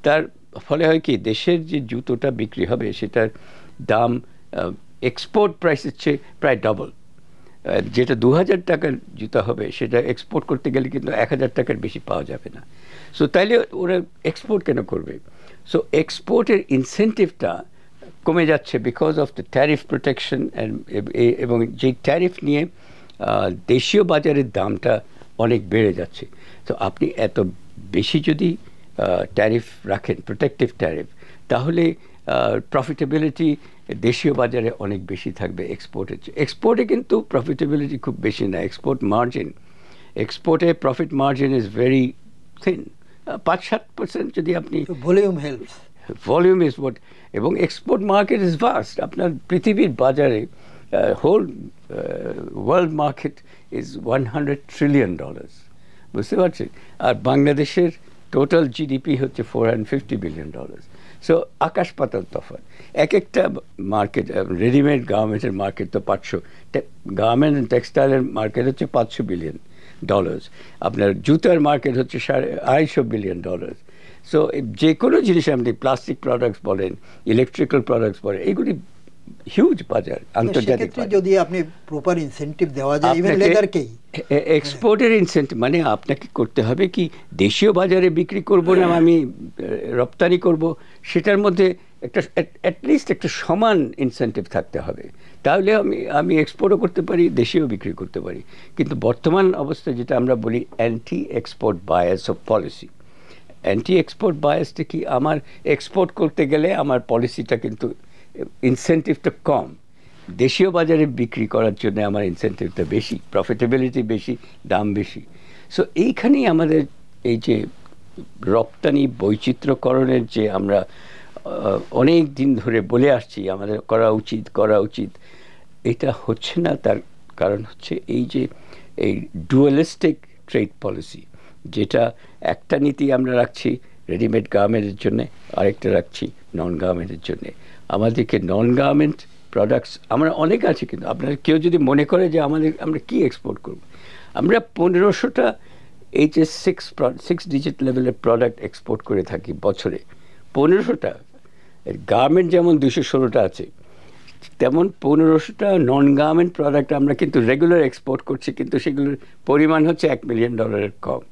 তার ফলে হয় কি দেশের যে জুতোটা বিক্রি হবে সেটার দাম এক্সপোর্ট প্রাইসের চেয়ে প্রায় ডবল। যেটা 2000 টাকার জুতা হবে সেটা এক্সপোর্ট করতে গেলে কিন্তু 1000 টাকার বেশি পাওয়া যাবে না। সো তাইলে ওরা এক্সপোর্ট কেন করবে? সো এক্সপোর্টের ইনসেন্টিভটা কমে যাচ্ছে because of the tariff protection, এবং যেই ট্যারিফ নিয়ে দেশীয় বাজারের দামটা অনেক বেড়ে যাচ্ছে। তো আপনি এত বেশি যদি ট্যারিফ রাখেন, প্রোটেক্টিভ ট্যারিফ, তাহলে প্রফিটেবিলিটি দেশীয় বাজারে অনেক বেশি থাকবে এক্সপোর্টের চেয়ে। এক্সপোর্টে কিন্তু প্রফিটেবিলিটি খুব বেশি না, এক্সপোর্টে profit margin is very thin, 5-7% যদি আপনি ভলিউম ইজ হোয়াট, এবং এক্সপোর্ট মার্কেট ইজ ভাস্ট। আপনার পৃথিবীর বাজারে whole world market is $100 trillion, বুঝতে পারছেন? আর বাংলাদেশের টোটাল জিডিপি হচ্ছে $450 বিলিয়ন। সো আকাশ পাতাল তফাৎ। এক একটা মার্কেট, রেডিমেড গার্মেন্টের মার্কেট তো 500, গার্মেন্ট অ্যান্ড টেক্সটাইলের মার্কেট হচ্ছে $500 বিলিয়ন, আপনার জুতার মার্কেট হচ্ছে $250 বিলিয়ন। সো যে কোনো জিনিস আপনি প্লাস্টিক প্রোডাক্টস বলেন, ইলেকট্রিক্যাল প্রোডাক্টস বলেন, এইগুলি হিউজ বাজার, আন্তর্জাতিক। যদি আপনি প্রপার ইনসেন্টিভ দেওয়া যায় ইভেন লেদারকেই, এক্সপোর্টের ইনসেন্টিভ মানে আপনাকে করতে হবে কি দেশীয় বাজারে বিক্রি করব না আমি রপ্তানি করব, সেটার মধ্যে একটা অ্যাটলিস্ট একটা সমান ইনসেন্টিভ থাকতে হবে, তাহলে আমি এক্সপোর্টও করতে পারি, দেশীয় বিক্রি করতে পারি। কিন্তু বর্তমান অবস্থা যেটা আমরা বলি anti export bias of policy, anti export বায়াসটা কি, আমার এক্সপোর্ট করতে গেলে আমার পলিসিটা কিন্তু ইনসেন্টিভটা কম, দেশীয় বাজারে বিক্রি করার জন্য আমার ইনসেন্টিভটা বেশি, প্রফিটেবিলিটি বেশি, দাম বেশি। সো এইখানেই আমাদের এই যে রপ্তানি বৈচিত্র্যকরণের যে আমরা অনেক দিন ধরে বলে আসছি আমাদের করা উচিত, এটা হচ্ছে না। তার কারণ হচ্ছে এই যে এই ডুয়ালিস্টিক ট্রেড পলিসি, যেটা একটা নীতি আমরা রাখছি রেডিমেড গার্মেন্টের জন্য, আরেকটা রাখছি নন গার্মেন্টের জন্যে। আমাদেরকে নন গার্মেন্ট প্রোডাক্টস আমরা অনেক আছে, কিন্তু আপনার কেউ যদি মনে করে যে আমরা কি এক্সপোর্ট করব, আমরা 1500টা HS 6 ডিজিট লেভেলের প্রোডাক্ট এক্সপোর্ট করে থাকি বছরে, 1500টা। গার্মেন্ট যেমন 216টা আছে, তেমন 1500টা নন গার্মেন্ট প্রোডাক্ট আমরা কিন্তু রেগুলার এক্সপোর্ট করছি, কিন্তু সেগুলোর পরিমাণ হচ্ছে $1 মিলিয়ন কম।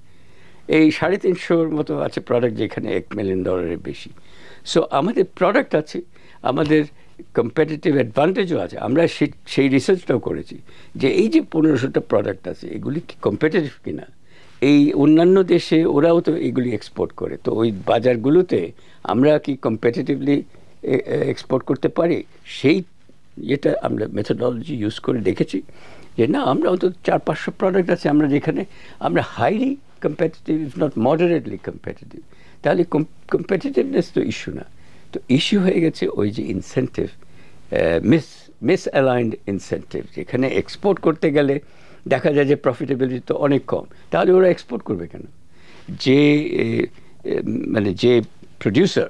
এই 350 মতো আছে প্রোডাক্ট যেখানে $1 মিলিয়ন বেশি। সো আমাদের প্রোডাক্ট আছে, আমাদের কম্পিটিটিভ অ্যাডভান্টেজও আছে। আমরা সেই রিসার্চটাও করেছি যে এই যে 1500টা প্রোডাক্ট আছে এগুলি কি কম্পিটিটিভ কিনা, এই অন্যান্য দেশে ওরাও তো এগুলি এক্সপোর্ট করে, তো ওই বাজারগুলোতে আমরা কি কম্পিটিটিভলি এক্সপোর্ট করতে পারি, সেই যেটা আমরা মেথোডলজি ইউজ করে দেখেছি যে না, আমরা অন্তত 400-500 প্রোডাক্ট আছে আমরা যেখানে আমরা highly competitive, if not moderately competitive. তাহলে কম্পিটিটিভনেস তো ইস্যু না, তো ইস্যু হয়ে গেছে ওই যে ইনসেন্টিভ, মিসঅ্যালাইন্ড ইনসেন্টিভ, যেখানে এক্সপোর্ট করতে গেলে দেখা যায় যে প্রফিটেবিলিটি তো অনেক কম, তাহলে ওরা এক্সপোর্ট করবে কেন? যে প্রডিউসার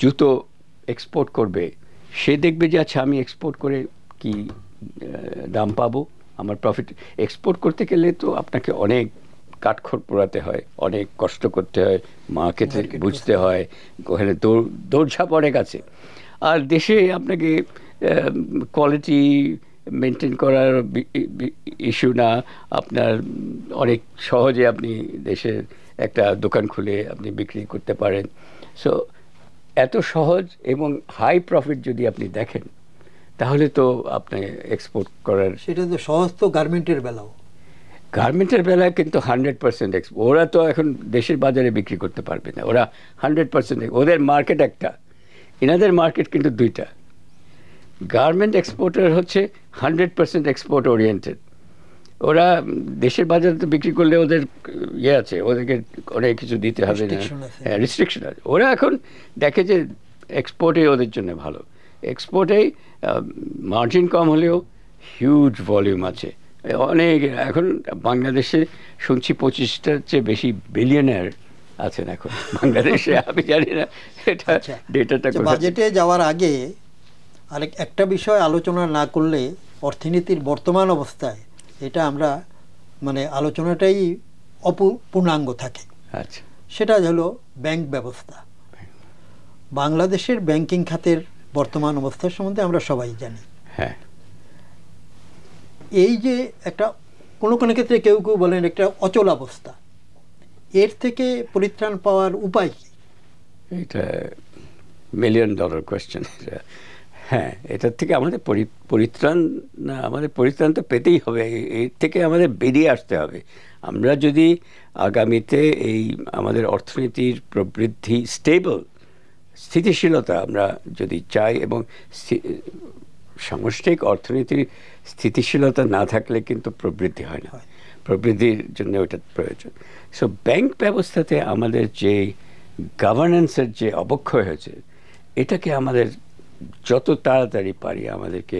জুতো এক্সপোর্ট করবে সে দেখবে যে আচ্ছা আমি এক্সপোর্ট করে কি দাম পাবো, আমার প্রফিট। এক্সপোর্ট করতে গেলে তো আপনাকে অনেক কাঠখড় পোড়াতে হয়, অনেক কষ্ট করতে হয়, মার্কেটে বুঝতে হয়, ওখানে দৌড়ঝাঁপ অনেক আছে। আর দেশে আপনাকে কোয়ালিটি মেনটেন করার ইস্যু না, আপনার অনেক সহজে আপনি দেশের একটা দোকান খুলে আপনি বিক্রি করতে পারেন। সো এত সহজ এবং হাই প্রফিট যদি আপনি দেখেন তাহলে তো আপনি এক্সপোর্ট করার। সেটা তো সহজ তো গার্মেন্টের বেলাও। গার্মেন্টের বেলায় কিন্তু 100% ওরা তো এখন দেশের বাজারে বিক্রি করতে পারবে না, ওরা 100%, ওদের মার্কেট একটা, এনাদের মার্কেট কিন্তু দুইটা। গার্মেন্ট এক্সপোর্টার হচ্ছে 100% এক্সপোর্ট ওরিয়েন্টেড, ওরা দেশের বাজারে তো বিক্রি করলে ওদের ইয়ে আছে, ওদেরকে অনেক কিছু দিতে হবে না, হ্যাঁ রিস্ট্রিকশন আছে। ওরা এখন দেখে যে এক্সপোর্টে ওদের জন্য ভালো, এক্সপোর্টেই মার্জিন কম হলেও হিউজ ভলিউম আছে অনেক। এখন বাংলাদেশে শুনছি 25টার চেয়ে বেশি বিলিয়নার আছেন এখন বাংলাদেশে, আমি জানি না এটা ডেটাটা। বাজেটে যাওয়ার আগে একটা বিষয় আলোচনা না করলে অর্থনীতির বর্তমান অবস্থায় এটা আমরা মানে আলোচনাটাই অপূর্ণাঙ্গ থাকে। আচ্ছা, সেটা হলো ব্যাংক ব্যবস্থা। বাংলাদেশের ব্যাংকিং খাতের বর্তমান অবস্থা সম্বন্ধে আমরা সবাই জানি। হ্যাঁ, এই যে একটা কোনো কোনো ক্ষেত্রে কেউ কেউ বলেন একটা অচল অবস্থা, এর থেকে পরিত্রাণ পাওয়ার উপায় কি? এটা $1,000,000 কোয়েশ্চেন। হ্যাঁ, এটার থেকে আমাদের পরিত্রাণ না, আমাদের পরিত্রাণ তো পেতেই হবে, এর থেকে আমাদের বেরিয়ে আসতে হবে। আমরা যদি আগামীতে এই আমাদের অর্থনীতির প্রবৃদ্ধি স্টেবল, স্থিতিশীলতা আমরা যদি চাই, এবং সামষ্টিক অর্থনীতির স্থিতিশীলতা না থাকলে কিন্তু প্রবৃদ্ধি হয় না, প্রবৃদ্ধির জন্য ওটা প্রয়োজন। সো ব্যাংক ব্যবস্থাতে আমাদের যে গভর্নেন্সের যে অবক্ষয় হয়েছে, এটাকে আমাদের যত তাড়াতাড়ি পারি আমাদেরকে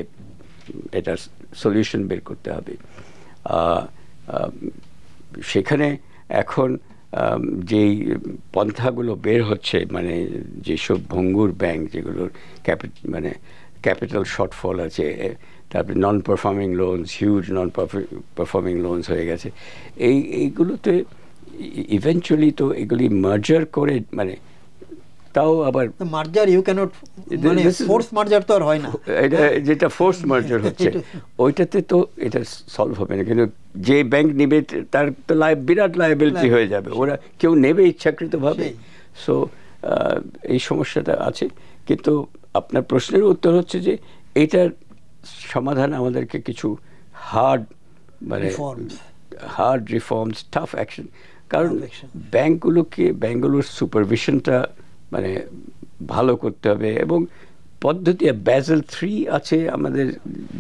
এটার সলিউশন বের করতে হবে। সেখানে এখন যেই পন্থাগুলো বের হচ্ছে, মানে যেসব ভঙ্গুর ব্যাংক যেগুলোর ক্যাপিটাল শর্টফল আছে, তারপরে non performing loans, huge non performing loans হয়ে গেছে, এইগুলোতে ইভেনচুয়ালি তো এগুলি মার্জার করে, মানে তাও আবার মার্জার ইউ ক্যানট, মানে ফোর্স মার্জার তো আর হয় না, এটা যেটা ফোর্স মার্জার হচ্ছে ওইটাতে তো এটা সলভ হবে না। কিন্তু যে ব্যাংক নেবে তার তো বিরাট লায়াবিলিটি হয়ে যাবে, ওরা কেউ নেবে ইচ্ছাকৃতভাবে। সো এই সমস্যাটা আছে। কিন্তু আপনার প্রশ্নের উত্তর হচ্ছে যে এইটার সমাধান আমাদেরকে কিছু হার্ড রিফর্মস, টাফ অ্যাকশন। কারণ ব্যাংকগুলোর সুপারভিশনটা মানে ভালো করতে হবে, এবং পদ্ধতি ব্যাসেল 3 আছে, আমাদের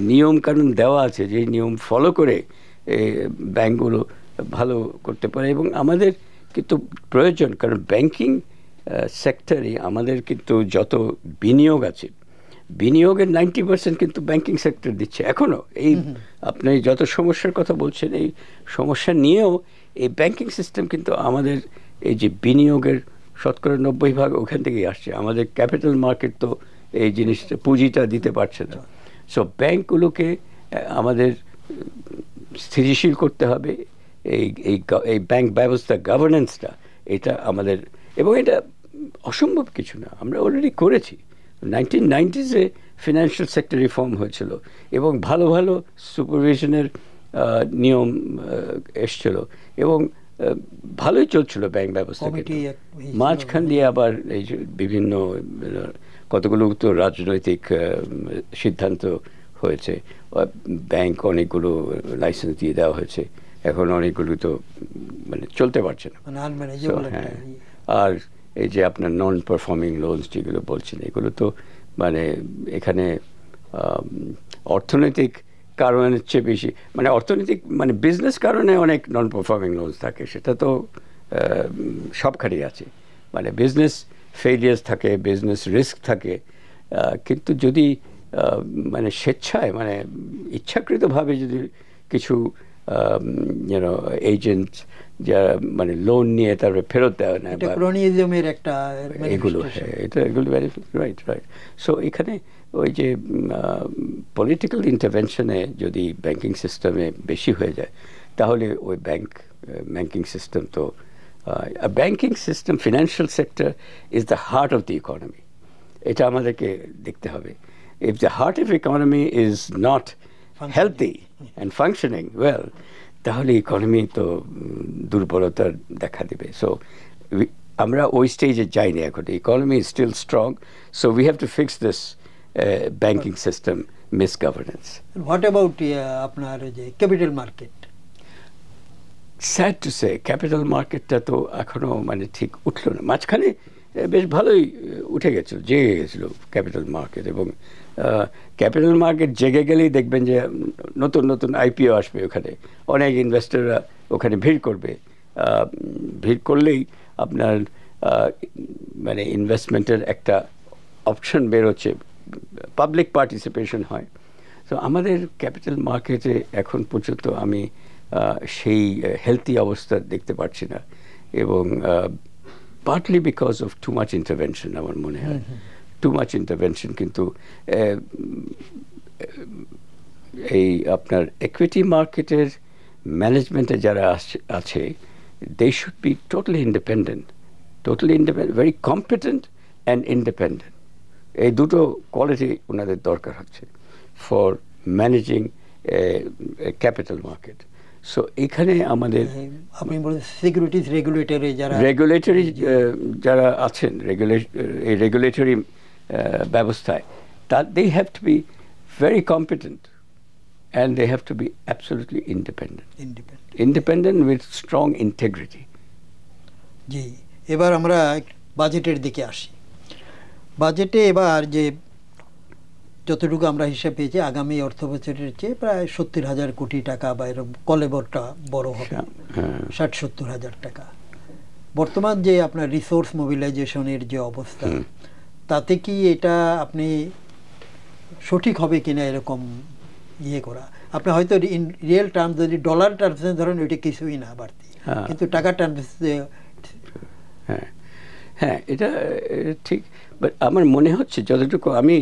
নিয়ম কানুন দেওয়া আছে, যে নিয়ম ফলো করে ব্যাংকগুলো ভালো করতে পারে। এবং আমাদের কিন্তু প্রয়োজন, কারণ ব্যাংকিং সেক্টরে আমাদের কিন্তু যত বিনিয়োগ আছে, বিনিয়োগের 90% কিন্তু ব্যাংকিং সেক্টর দিচ্ছে এখনও। এই আপনি যত সমস্যার কথা বলছেন, এই সমস্যা নিয়েও এই ব্যাংকিং সিস্টেম কিন্তু আমাদের এই যে বিনিয়োগের 90% ওখান থেকেই আসছে। আমাদের ক্যাপিটাল মার্কেট তো এই জিনিসটা, পুঁজিটা দিতে পারছে না। সো ব্যাংকগুলোকে আমাদের স্থিতিশীল করতে হবে। এই ব্যাংক ব্যবস্থা গভর্নেন্সটা, এটা আমাদের, এবং এটা অসম্ভব কিছু না, আমরা অলরেডি করেছি। 1990s ফিনান্সিয়াল সেক্টর রিফর্ম হয়েছিল, এবং ভালো ভালো সুপারভিশনের নিয়ম এসছিল, এবং ভালোই চলছিল ব্যাংক ব্যবস্থা। মাঝখান দিয়ে আবার এই যে বিভিন্ন কতগুলো তো রাজনৈতিক সিদ্ধান্ত হয়েছে, ব্যাংক অনেকগুলো লাইসেন্স দিয়ে দেওয়া হয়েছে, এখন অনেকগুলো তো মানে চলতে পারছে না। হ্যাঁ, আর এই যে আপনার নন পারফর্মিং লোনস যেগুলো বলছেন, এগুলো তো মানে এখানে অর্থনৈতিক কারণের চেয়ে বেশি, মানে অর্থনৈতিক মানে বিজনেস কারণে অনেক নন পারফর্মিং লোনস থাকে, সেটা তো সবখানেই আছে। মানে বিজনেস ফেলিয়ার্স থাকে, বিজনেস রিস্ক থাকে, কিন্তু যদি মানে স্বেচ্ছায়, মানে ইচ্ছাকৃতভাবে যদি কিছু এজেন্ট যারা মানে লোন নিয়ে তারপরে ফেরত দেওয়া না, এটা ক্রোনিজমের একটা এগুলো, হ্যাঁ, এগুলো রাইট রাইট। সো এখানে ওই যে পলিটিক্যাল ইন্টারভেনশনে যদি ব্যাংকিং সিস্টেমে বেশি হয়ে যায়, তাহলে ওই ব্যাংকিং সিস্টেম তো banking system, financial sector is the heart of the economy. এটা আমাদেরকে দেখতে হবে। If the heart of economy is not healthy and functioning well, তাহলে ইকোনমি তো দুর্বলতার দেখা দেবে। সো আমরা ওই স্টেজে যাইনি এখন, economy is still strong, so we have to fix this banking system misgovernance. What about আপনার যে capital market? Sad to say, capital মার্কেটটা তো এখনও মানে ঠিক উঠলো না। মাঝখানে বেশ ভালোই উঠে গেছিলো, জেগে গেছিলো ক্যাপিটাল মার্কেট, এবং ক্যাপিটাল মার্কেট জেগে গেলেই দেখবেন যে নতুন নতুন আইপিও আসবে, ওখানে অনেক ইনভেস্টররা ওখানে ভিড় করবে। ভিড় করলেই আপনার মানে ইনভেস্টমেন্টের একটা অপশন বেরোচ্ছে, পাবলিক পার্টিসিপেশন হয়। তো আমাদের ক্যাপিটাল মার্কেটে এখন পর্যন্ত আমি সেই হেলথি অবস্থা দেখতে পাচ্ছি না, এবং partly because of too much intervention আমার মনে হয়, টু মাচ ইন্টারভেনশন। কিন্তু এই আপনার ইকুইটি মার্কেটের ম্যানেজমেন্টে যারা আছে, they should be totally independent, very competent and independent. এই দুটো কোয়ালিটি ওনাদের দরকার হচ্ছে for managing capital market. So এখানে আমাদের আপনি বলেন সিকিউরিটিজ রেগুলেটরি যারা আছেন, এই রেগুলেটরি ব্যবস্থায়, they have to be very competent and they have to be absolutely independent with strong integrity. জি, এবার আমরা বাজেটের দিকে আসি। বাজেটে এবার যে যতটুকু আমরা হিসাব পেয়েছি, আগামী অর্থ বছরের চেয়ে প্রায় 70,000 কোটি টাকা, বা এরকম কলেবরটা বড় হবে, 60-70,000 টাকা। বর্তমান যে আপনার রিসোর্স মোবিলাইজেশনের যে অবস্থা, তাতে কি এটা আপনি সঠিক হবে কিনা এরকম ইয়ে করা? আপনি হয়তো ইন রিয়েল টার্মস, যদি ডলার টার্মসে ধরেন, ওইটা কিছুই না বাড়তি, কিন্তু টাকা টার্মসে হ্যাঁ হ্যাঁ, এটা ঠিক। বাট আমার মনে হচ্ছে, যতটুকু আমি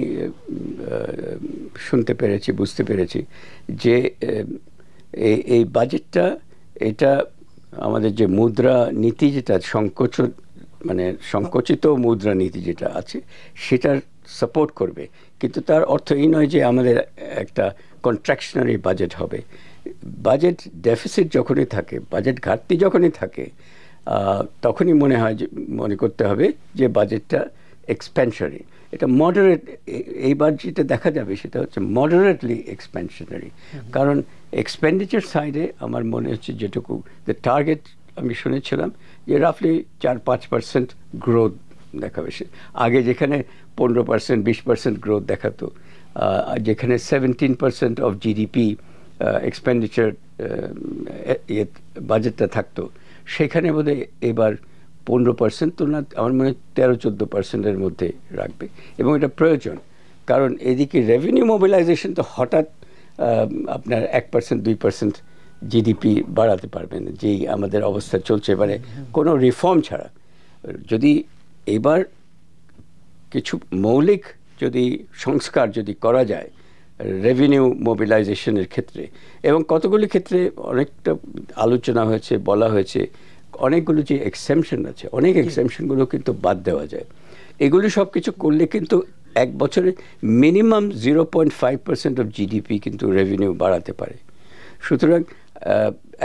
শুনতে পেরেছি, বুঝতে পেরেছি, যে এই বাজেটটা, এটা আমাদের যে মুদ্রা নীতি, যেটা সংকুচিত মুদ্রা নীতি যেটা আছে, সেটার সাপোর্ট করবে। কিন্তু তার অর্থ এই নয় যে আমাদের একটা কন্ট্রাকশনারি বাজেট হবে। বাজেট ডেফিসিট যখনই থাকে, বাজেট ঘাটতি যখনই থাকে, তখনই মনে করতে হবে যে বাজেটটা এক্সপ্যানশনারি। এটা মডারেট, এইবার যেটা দেখা যাবে সেটা হচ্ছে মডারেটলি এক্সপ্যানশনারি। কারণ এক্সপেন্ডিচার সাইডে আমার মনে হচ্ছে যেটুকু দ্য টার্গেট আমি শুনেছিলাম, যে রাফলি 4-5% গ্রোথ দেখাবে। আগে যেখানে 15%, 20% গ্রোথ দেখাতো, যেখানে 17% অফ জিডিপি এক্সপেন্ডিচার বাজেটটা থাকতো, সেখানে বোধহয় এবার 15% তো না, আমার মনে হয় 13-14%-এর মধ্যে রাখবে। এবং এটা প্রয়োজন, কারণ এদিকে রেভিনিউ মোবিলাইজেশন তো হঠাৎ আপনার 1%, 2% জিডিপি বাড়াতে পারবেন, যেই আমাদের অবস্থা চলছে, মানে কোনো রিফর্ম ছাড়া। যদি এবার কিছু মৌলিক সংস্কার যদি করা যায় রেভিনিউ মোবিলাইজেশনের ক্ষেত্রে, এবং কতগুলি ক্ষেত্রে অনেকটা আলোচনা হয়েছে, বলা হয়েছে, অনেকগুলো যে এক্সেমশন আছে, অনেক এক্সেমশনগুলো কিন্তু বাদ দেওয়া যায়। এগুলি সব কিছু করলে কিন্তু এক বছরে মিনিমাম 0.5% অফ জিডিপি কিন্তু রেভিনিউ বাড়াতে পারে। সুতরাং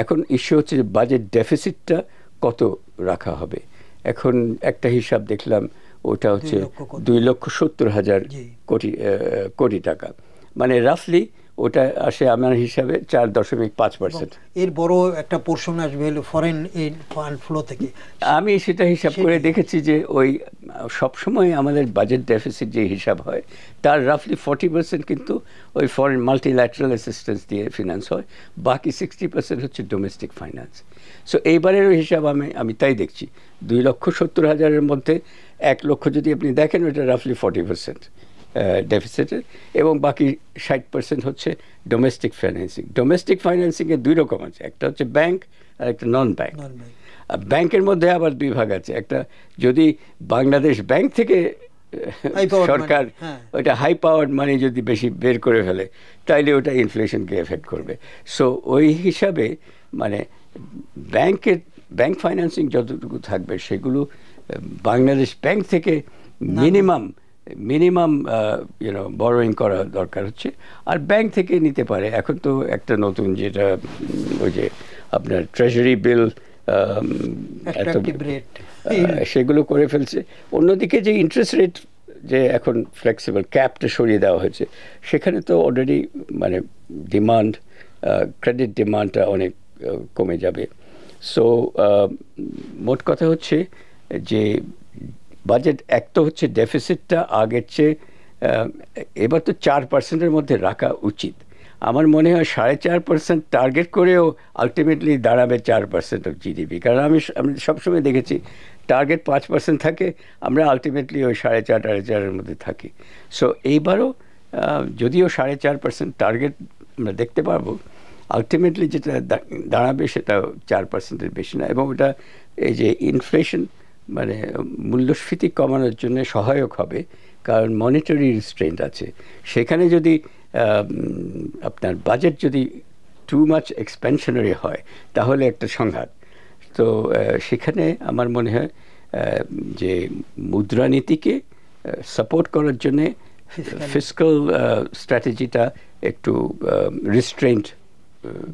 এখন ইস্যু হচ্ছে যে বাজেট ডেফিসিটটা কত রাখা হবে। এখন একটা হিসাব দেখলাম, ওটা হচ্ছে 2,70,000 কোটি টাকা, মানে রাফলি ওটা আসে আমার হিসাবে 4.5%। এর বড় একটা পোর্শন আসবে হলো ফরেন এইড ফান্ড ফ্লো থেকে। আমি সেটা হিসাব করে দেখেছি যে ওই সবসময় আমাদের বাজেট ডেফিসিট যে হিসাব হয়, তার রাফলি 40% কিন্তু ওই ফরেন মাল্টিল্যাটারাল অ্যাসিস্ট্যান্স দিয়ে ফিনান্স হয়, বাকি 60% হচ্ছে ডোমেস্টিক ফাইন্যান্স। সো এইবারেরও হিসাব আমি তাই দেখছি, 2,70,000-এর মধ্যে 1 লক্ষ যদি আপনি দেখেন, ওইটা রাফলি 40%। ডেফিসিটের, এবং বাকি 60% হচ্ছে ডোমেস্টিক ফাইন্যান্সিং। ডোমেস্টিক ফাইন্যান্সিংয়ের দুই রকম আছে, একটা হচ্ছে ব্যাংক আর একটা নন ব্যাংক। আর ব্যাংকের মধ্যে আবার দুই ভাগ আছে, একটা যদি বাংলাদেশ ব্যাংক থেকে সরকার ওইটা হাই পাওয়ার্ড মানি যদি বেশি বের করে ফেলে তাইলে ওটা ইনফ্লেশনকে এফেক্ট করবে। সো ওই হিসাবে মানে ব্যাংক ফাইন্যান্সিং যতটুকু থাকবে সেগুলো বাংলাদেশ ব্যাংক থেকে মিনিমাম বরোয়িং করা দরকার হচ্ছে, আর ব্যাংক থেকে নিতে পারে। এখন তো একটা নতুন যেটা ওই যে আপনার ট্রেজারি বিল সেগুলো করে ফেলছে। অন্যদিকে যে ইন্টারেস্ট রেট যে এখন ফ্লেক্সিবল ক্যাপটা সরিয়ে দেওয়া হয়েছে, সেখানে তো অলরেডি মানে ডিমান্ড, ক্রেডিট ডিমান্ডটা অনেক কমে যাবে। সো মোট কথা হচ্ছে যে বাজেট এক তো হচ্ছে ডেফিসিটটা আগের চেয়ে এবার তো 4%-এর মধ্যে রাখা উচিত। আমার মনে হয় 4.5% টার্গেট করেও আলটিমেটলি দাঁড়াবে 4% অফ জিডিপি। কারণ আমি সবসময় দেখেছি টার্গেট 5% থাকে, আমরা আলটিমেটলি ওই 4.5-4.5-এর মধ্যে থাকি। সো এইবারও যদিও 4.5% টার্গেট আমরা দেখতে পারবো, আলটিমেটলি যেটা দাঁড়াবে সেটা 4%-এর বেশি না, এবং ওটা এই যে ইনফ্লেশন মানে মূল্যস্ফীতি কমানোর জন্য সহায়ক হবে, কারণ মনিটারি রিস্ট্রেন্ট আছে। সেখানে যদি আপনার বাজেট যদি টু মাচ এক্সপেনশনারি হয় তাহলে একটা সংঘাত। তো সেখানে আমার মনে হয় যে মুদ্রানীতিকে সাপোর্ট করার জন্যে ফিসক্যাল স্ট্র্যাটেজিটা একটু রিস্ট্রেন্ট।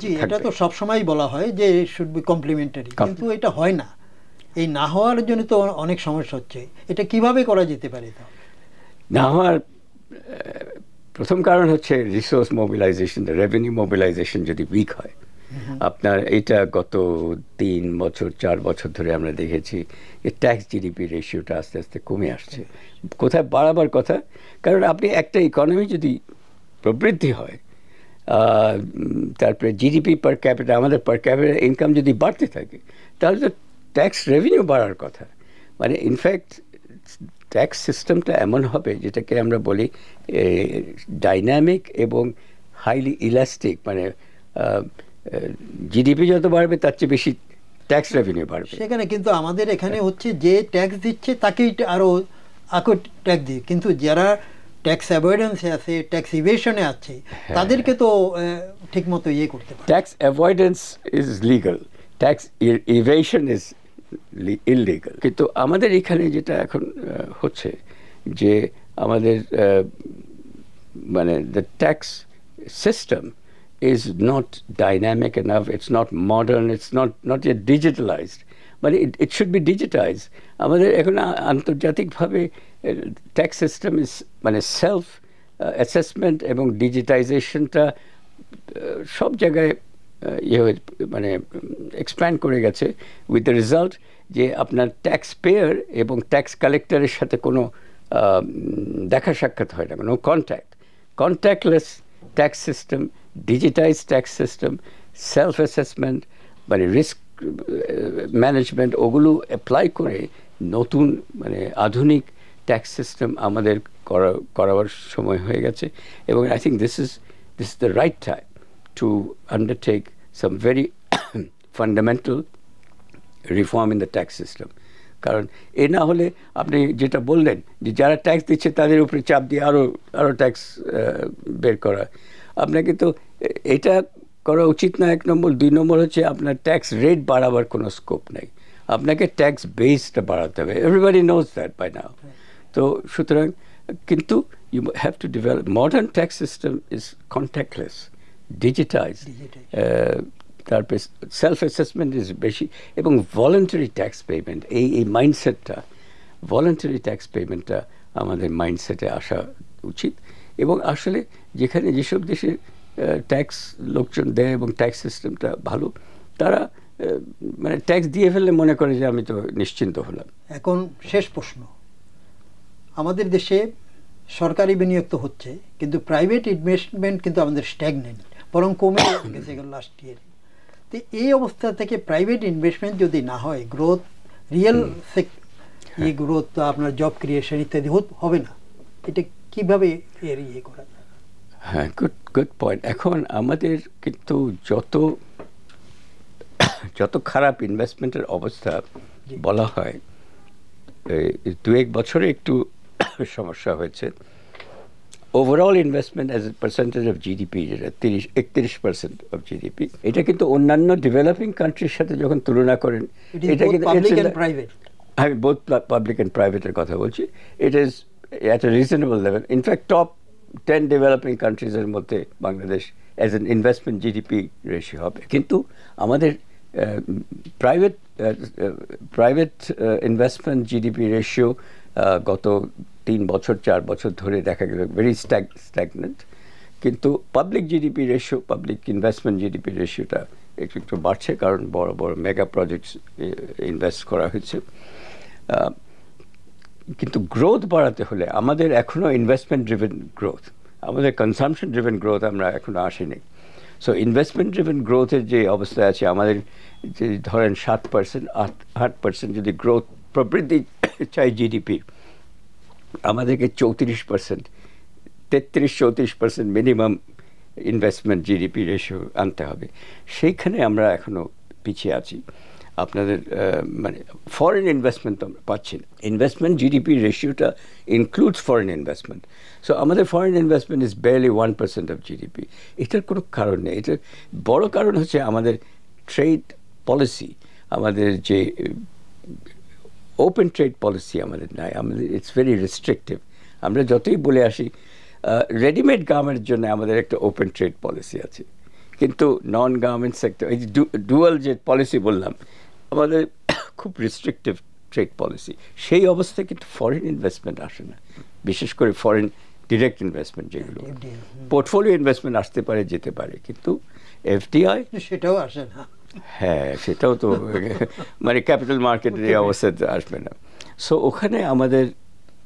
জি, এটা তো সবসময় বলা হয় যে শুড বি কমপ্লিমেন্টারি, কিন্তু এটা হয় না। এই না হওয়ার জন্য তো অনেক সমস্যা হচ্ছে। এটা কিভাবে করা যেতে পারে? না হওয়ার প্রথম কারণ হচ্ছে রিসোর্স মোবিলাইজেশন, রেভিনিউ মোবিলাইজেশন যদি উইক হয়। আপনার এটা গত 3 বছর 4 বছর ধরে আমরা দেখেছি ট্যাক্স জিডিপি রেশিওটা আস্তে আস্তে কমে আসছে। কোথায় বাড়াবার কথা, কারণ আপনি একটা ইকোনমি যদি প্রবৃদ্ধি হয়, তারপরে জিডিপি পার ক্যাপিটা, আমাদের পার ক্যাপিটা ইনকাম যদি বাড়তে থাকে, তাহলে তো ট্যাক্স রেভিনিউ বাড়ার কথা। মানে ইনফ্যাক্ট ট্যাক্স সিস্টেমটা এমন হবে যেটাকে আমরা বলি ডাইনামিক এবং হাইলি ইলাস্টিক। মানে জিডিপি যত বাড়বে তার চেয়ে বেশি ট্যাক্স রেভিনিউ বাড়বে। সেখানে কিন্তু আমাদের এখানে হচ্ছে যে ট্যাক্স দিচ্ছে তাকেই আরও ট্যাক্স দিই, কিন্তু যারা ট্যাক্স অ্যাভয়েডেন্সে আছে, ট্যাক্স ইভেশনে আছে, তাদেরকে তো ঠিকমতো ইয়ে করতে পারে। Tax avoidance is legal, tax evasion is illegal. কিন্তু আমাদের এখানে যেটা এখন হচ্ছে যে আমাদের মানে the tax system is not dynamic enough, it's not modern, it's not yet digitalized, but it should be digitized. আমাদের এখন আন্তর্জাতিকভাবে ট্যাক্স সিস্টেম ইজ মানে সেলফ অ্যাসেসমেন্ট এবং ডিজিটাইজেশনটা সব জায়গায় মানে এক্সপ্যান্ড করে গেছে, উইথ দ্য রেজাল্ট যে আপনার ট্যাক্স পেয়ার এবং ট্যাক্স কালেক্টরের সাথে কোনো দেখা সাক্ষাৎ হয় না, কোনো contactless tax system, digitize tax system, self assessment মানে রিস্ক ম্যানেজমেন্ট, ওগুলো অ্যাপ্লাই করে নতুন মানে আধুনিক ট্যাক্স সিস্টেম আমাদের করাবার সময় হয়ে গেছে। এবং I think this is the right time to undertake some very fundamental reform in the tax system. কারণ এ না হলে আপনি যেটা বললেন যে যারা ট্যাক্স দিচ্ছে তাদের উপরে চাপ দিয়ে আরও ট্যাক্স বের করা, আপনাকে তো এটা করা উচিত না, 1 নম্বর। 2 নম্বর হচ্ছে আপনার ট্যাক্স রেট বাড়াবার কোনো স্কোপ নেই, আপনাকে ট্যাক্স বেসটা বাড়াতে হবে। Everybody knows that by now. তো সুতরাং কিন্তু you have to develop modern tax system is contactless, digitise, তারপরে সেলফ অ্যাসেসমেন্ট ইজ বেশি, এবং ভলান্টারি ট্যাক্স পেমেন্ট, এই মাইন্ডসেটটা, ভলান্টারি ট্যাক্স পেমেন্টটা আমাদের মাইন্ডসেটে আসা উচিত। এবং আসলে যেখানে যেসব দেশে ট্যাক্স লোকজন দেয় এবং ট্যাক্স সিস্টেমটা ভালো, তারা মানে ট্যাক্স দিয়ে ফেললে মনে করে যে আমি তো নিশ্চিন্ত হলাম। এখন শেষ প্রশ্ন, আমাদের দেশে সরকারি বিনিয়োগ তো হচ্ছে, কিন্তু প্রাইভেট ইনভেস্টমেন্ট কিন্তু আমাদের স্ট্যাগনেন্ট, বরং কমে গেছে লাস্ট ইয়ার। তো এই অবস্থা থেকে প্রাইভেট ইনভেস্টমেন্ট যদি না হয়, গ্রোথ, রিয়েল গ্রোথ, আপনার জব ক্রিয়েশন ইত্যাদি হবে না। এটা কিভাবে এর ইয়ে করা যায়? হ্যাঁ, গুড পয়েন্ট। এখন আমাদের কিন্তু যত খারাপ ইনভেস্টমেন্টের অবস্থা বলা হয়, 2-1 বছরে একটু সমস্যা হয়েছে। Overall investment as a percentage of GDP, যেটা 31% অফ জিডিপি, এটা কিন্তু অন্যান্য ডেভেলপিং কান্ট্রির সাথে যখন তুলনা করেন, এটা কিন্তু আমি বোথ পাবলিক অ্যান্ড প্রাইভেটের কথা বলছি, it is at a reasonable level. In fact top 10 developing কান্ট্রিজের মধ্যে Bangladesh as an investment GDP ratio হবে। কিন্তু আমাদের প্রাইভেট ইনভেস্টমেন্ট জিডিপি রেশিও গত 3 বছর 4 বছর ধরে দেখা গেল ভেরি স্ট্যাগনেন্ট। কিন্তু public GDP ratio, public investment GDP রেশিওটা একটু বাড়ছে, কারণ বড় বড় মেগা প্রজেক্টস ইনভেস্ট করা হয়েছে। কিন্তু গ্রোথ বাড়াতে হলে আমাদের এখনও ইনভেস্টমেন্ট ড্রিভেন গ্রোথ, আমাদের কনসামশন ড্রিভেন গ্রোথ আমরা এখনও আসেনি। সো ইনভেস্টমেন্ট ড্রিভেন গ্রোথের যে অবস্থায় আছে, আমাদের যে ধরেন 7%-8% যদি গ্রোথ প্রবৃদ্ধি চাই জিডিপি, আমাদেরকে 34%, 33-34% মিনিমাম ইনভেস্টমেন্ট জিডিপি রেশিও আনতে হবে। সেইখানে আমরা এখনও পিছিয়ে আছি। আপনাদের মানে ফরেন ইনভেস্টমেন্ট তো আমরা পাচ্ছি না। ইনভেস্টমেন্ট জিডিপি রেশিওটা ইনক্লুডস ফরেন ইনভেস্টমেন্ট। সো আমাদের foreign investment is barely 1% of GDP. এটার কোনো কারণ নেই। এটার বড় কারণ হচ্ছে আমাদের ট্রেড পলিসি, আমাদের যে ওপেন ট্রেড পলিসি আমাদের নাই, আমাদের ইটস ভেরি রেস্ট্রিকটিভ। আমরা যতই বলে আসি রেডিমেড গার্মেন্টের জন্য আমাদের একটা ওপেন ট্রেড পলিসি আছে, কিন্তু নন গার্মেন্ট সেক্টর, এই যে ডুয়াল যে পলিসি বললাম, আমাদের খুব রেস্ট্রিকটিভ ট্রেড পলিসি। সেই অবস্থায় কিন্তু ফরেন ইনভেস্টমেন্ট আসে না, বিশেষ করে ফরেন ডিরেক্ট ইনভেস্টমেন্ট, যেগুলো পোর্টফোলিও ইনভেস্টমেন্ট আসতে পারে, যেতে পারে, কিন্তু এফডিআই সেটাও আসে না। হ্যাঁ, সেটাও তো মানে ক্যাপিটাল মার্কেটের এই অবস্থাতে আসবে না। সো ওখানে আমাদের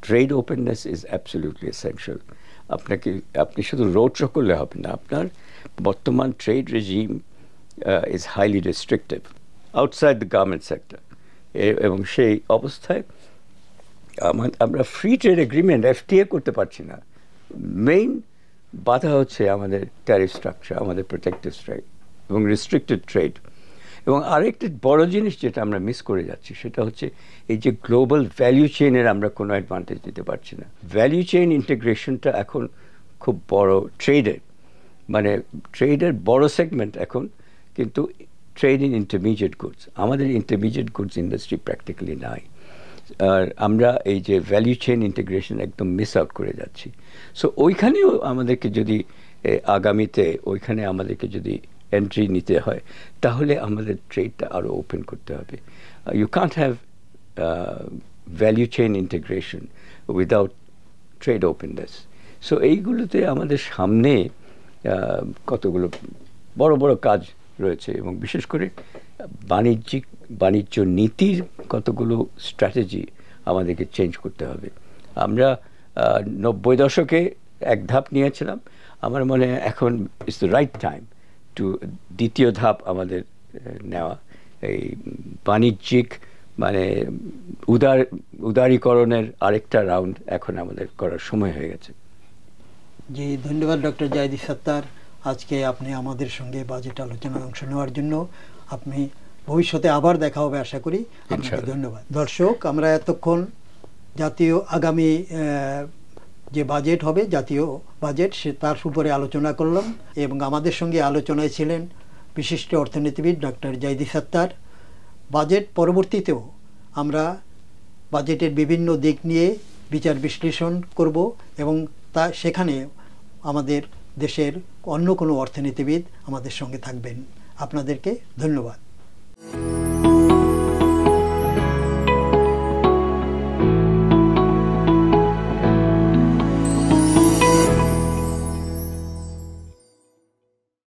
trade openness is absolutely essential. আপনি শুধু রোড শো করলে হবে না, আপনার বর্তমান trade regime is highly restrictive outside the garment sector. এবং সেই অবস্থায় আমরা ফ্রি ট্রেড এগ্রিমেন্ট এফটিএ করতে পারছি না। মেইন বাধা হচ্ছে আমাদের ট্যারিফ স্ট্রাকচার, আমাদের প্রোটেক্টিভ ট্রেড এবং রেস্ট্রিক্টেড ট্রেড। এবং আরেকটি বড় জিনিস যেটা আমরা মিস করে যাচ্ছি, সেটা হচ্ছে এই যে গ্লোবাল ভ্যালু চেইনের আমরা কোনো অ্যাডভান্টেজ দিতে পারছি না। ভ্যালু চেইন ইন্টিগ্রেশনটা এখন খুব বড় ট্রেডের, মানে ট্রেডের বড় সেগমেন্ট এখন, কিন্তু ট্রেড ইন ইন্টারমিডিয়েট গুডস, আমাদের ইন্টারমিডিয়েট গুডস ইন্ডাস্ট্রি প্র্যাকটিক্যালি নাই। আর আমরা এই যে ভ্যালু চেইন ইন্টিগ্রেশন একদম মিস আউট করে যাচ্ছি। সো ওইখানেও আমাদেরকে যদি আগামীতে ওইখানে আমাদেরকে যদি এন্ট্রি নিতে হয়, তাহলে আমাদের ট্রেডটা আরও ওপেন করতে হবে। You can't have value chain integration without trade openness. So এইগুলোতে আমাদের সামনে কতগুলো বড় বড় কাজ রয়েছে, এবং বিশেষ করে বাণিজ্য নীতির কতগুলো স্ট্র্যাটেজি আমাদেরকে চেঞ্জ করতে হবে। আমরা 90 দশকে এক ধাপ নিয়েছিলাম, আমার মনে হয় এখন it's the right time to দ্বিতীয় ধাপ আমাদের নেওয়া। এই বাণিজ্যিক মানে উদারীকরণের আরেকটা রাউন্ড এখন আমাদের করার সময় হয়ে গেছে। জি, ধন্যবাদ ডক্টর জাহিদ সত্তার, আজকে আপনি আমাদের সঙ্গে বাজেট আলোচনায় অংশ নেওয়ার জন্য। আপনি ভবিষ্যতে আবার দেখা হবে আশা করি। আপনাকে ধন্যবাদ। দর্শক, আমরা এতক্ষণ জাতীয় আগামী যে বাজেট হবে, জাতীয় বাজেট, তার উপরে আলোচনা করলাম, এবং আমাদের সঙ্গে আলোচনায় ছিলেন বিশিষ্ট অর্থনীতিবিদ ডক্টর জাহিদ সত্তার। বাজেট পরবর্তীতেও আমরা বাজেটের বিভিন্ন দিক নিয়ে বিচার বিশ্লেষণ করব, এবং সেখানে আমাদের দেশের অন্য কোনো অর্থনীতিবিদ আমাদের সঙ্গে থাকবেন। আপনাদেরকে ধন্যবাদ।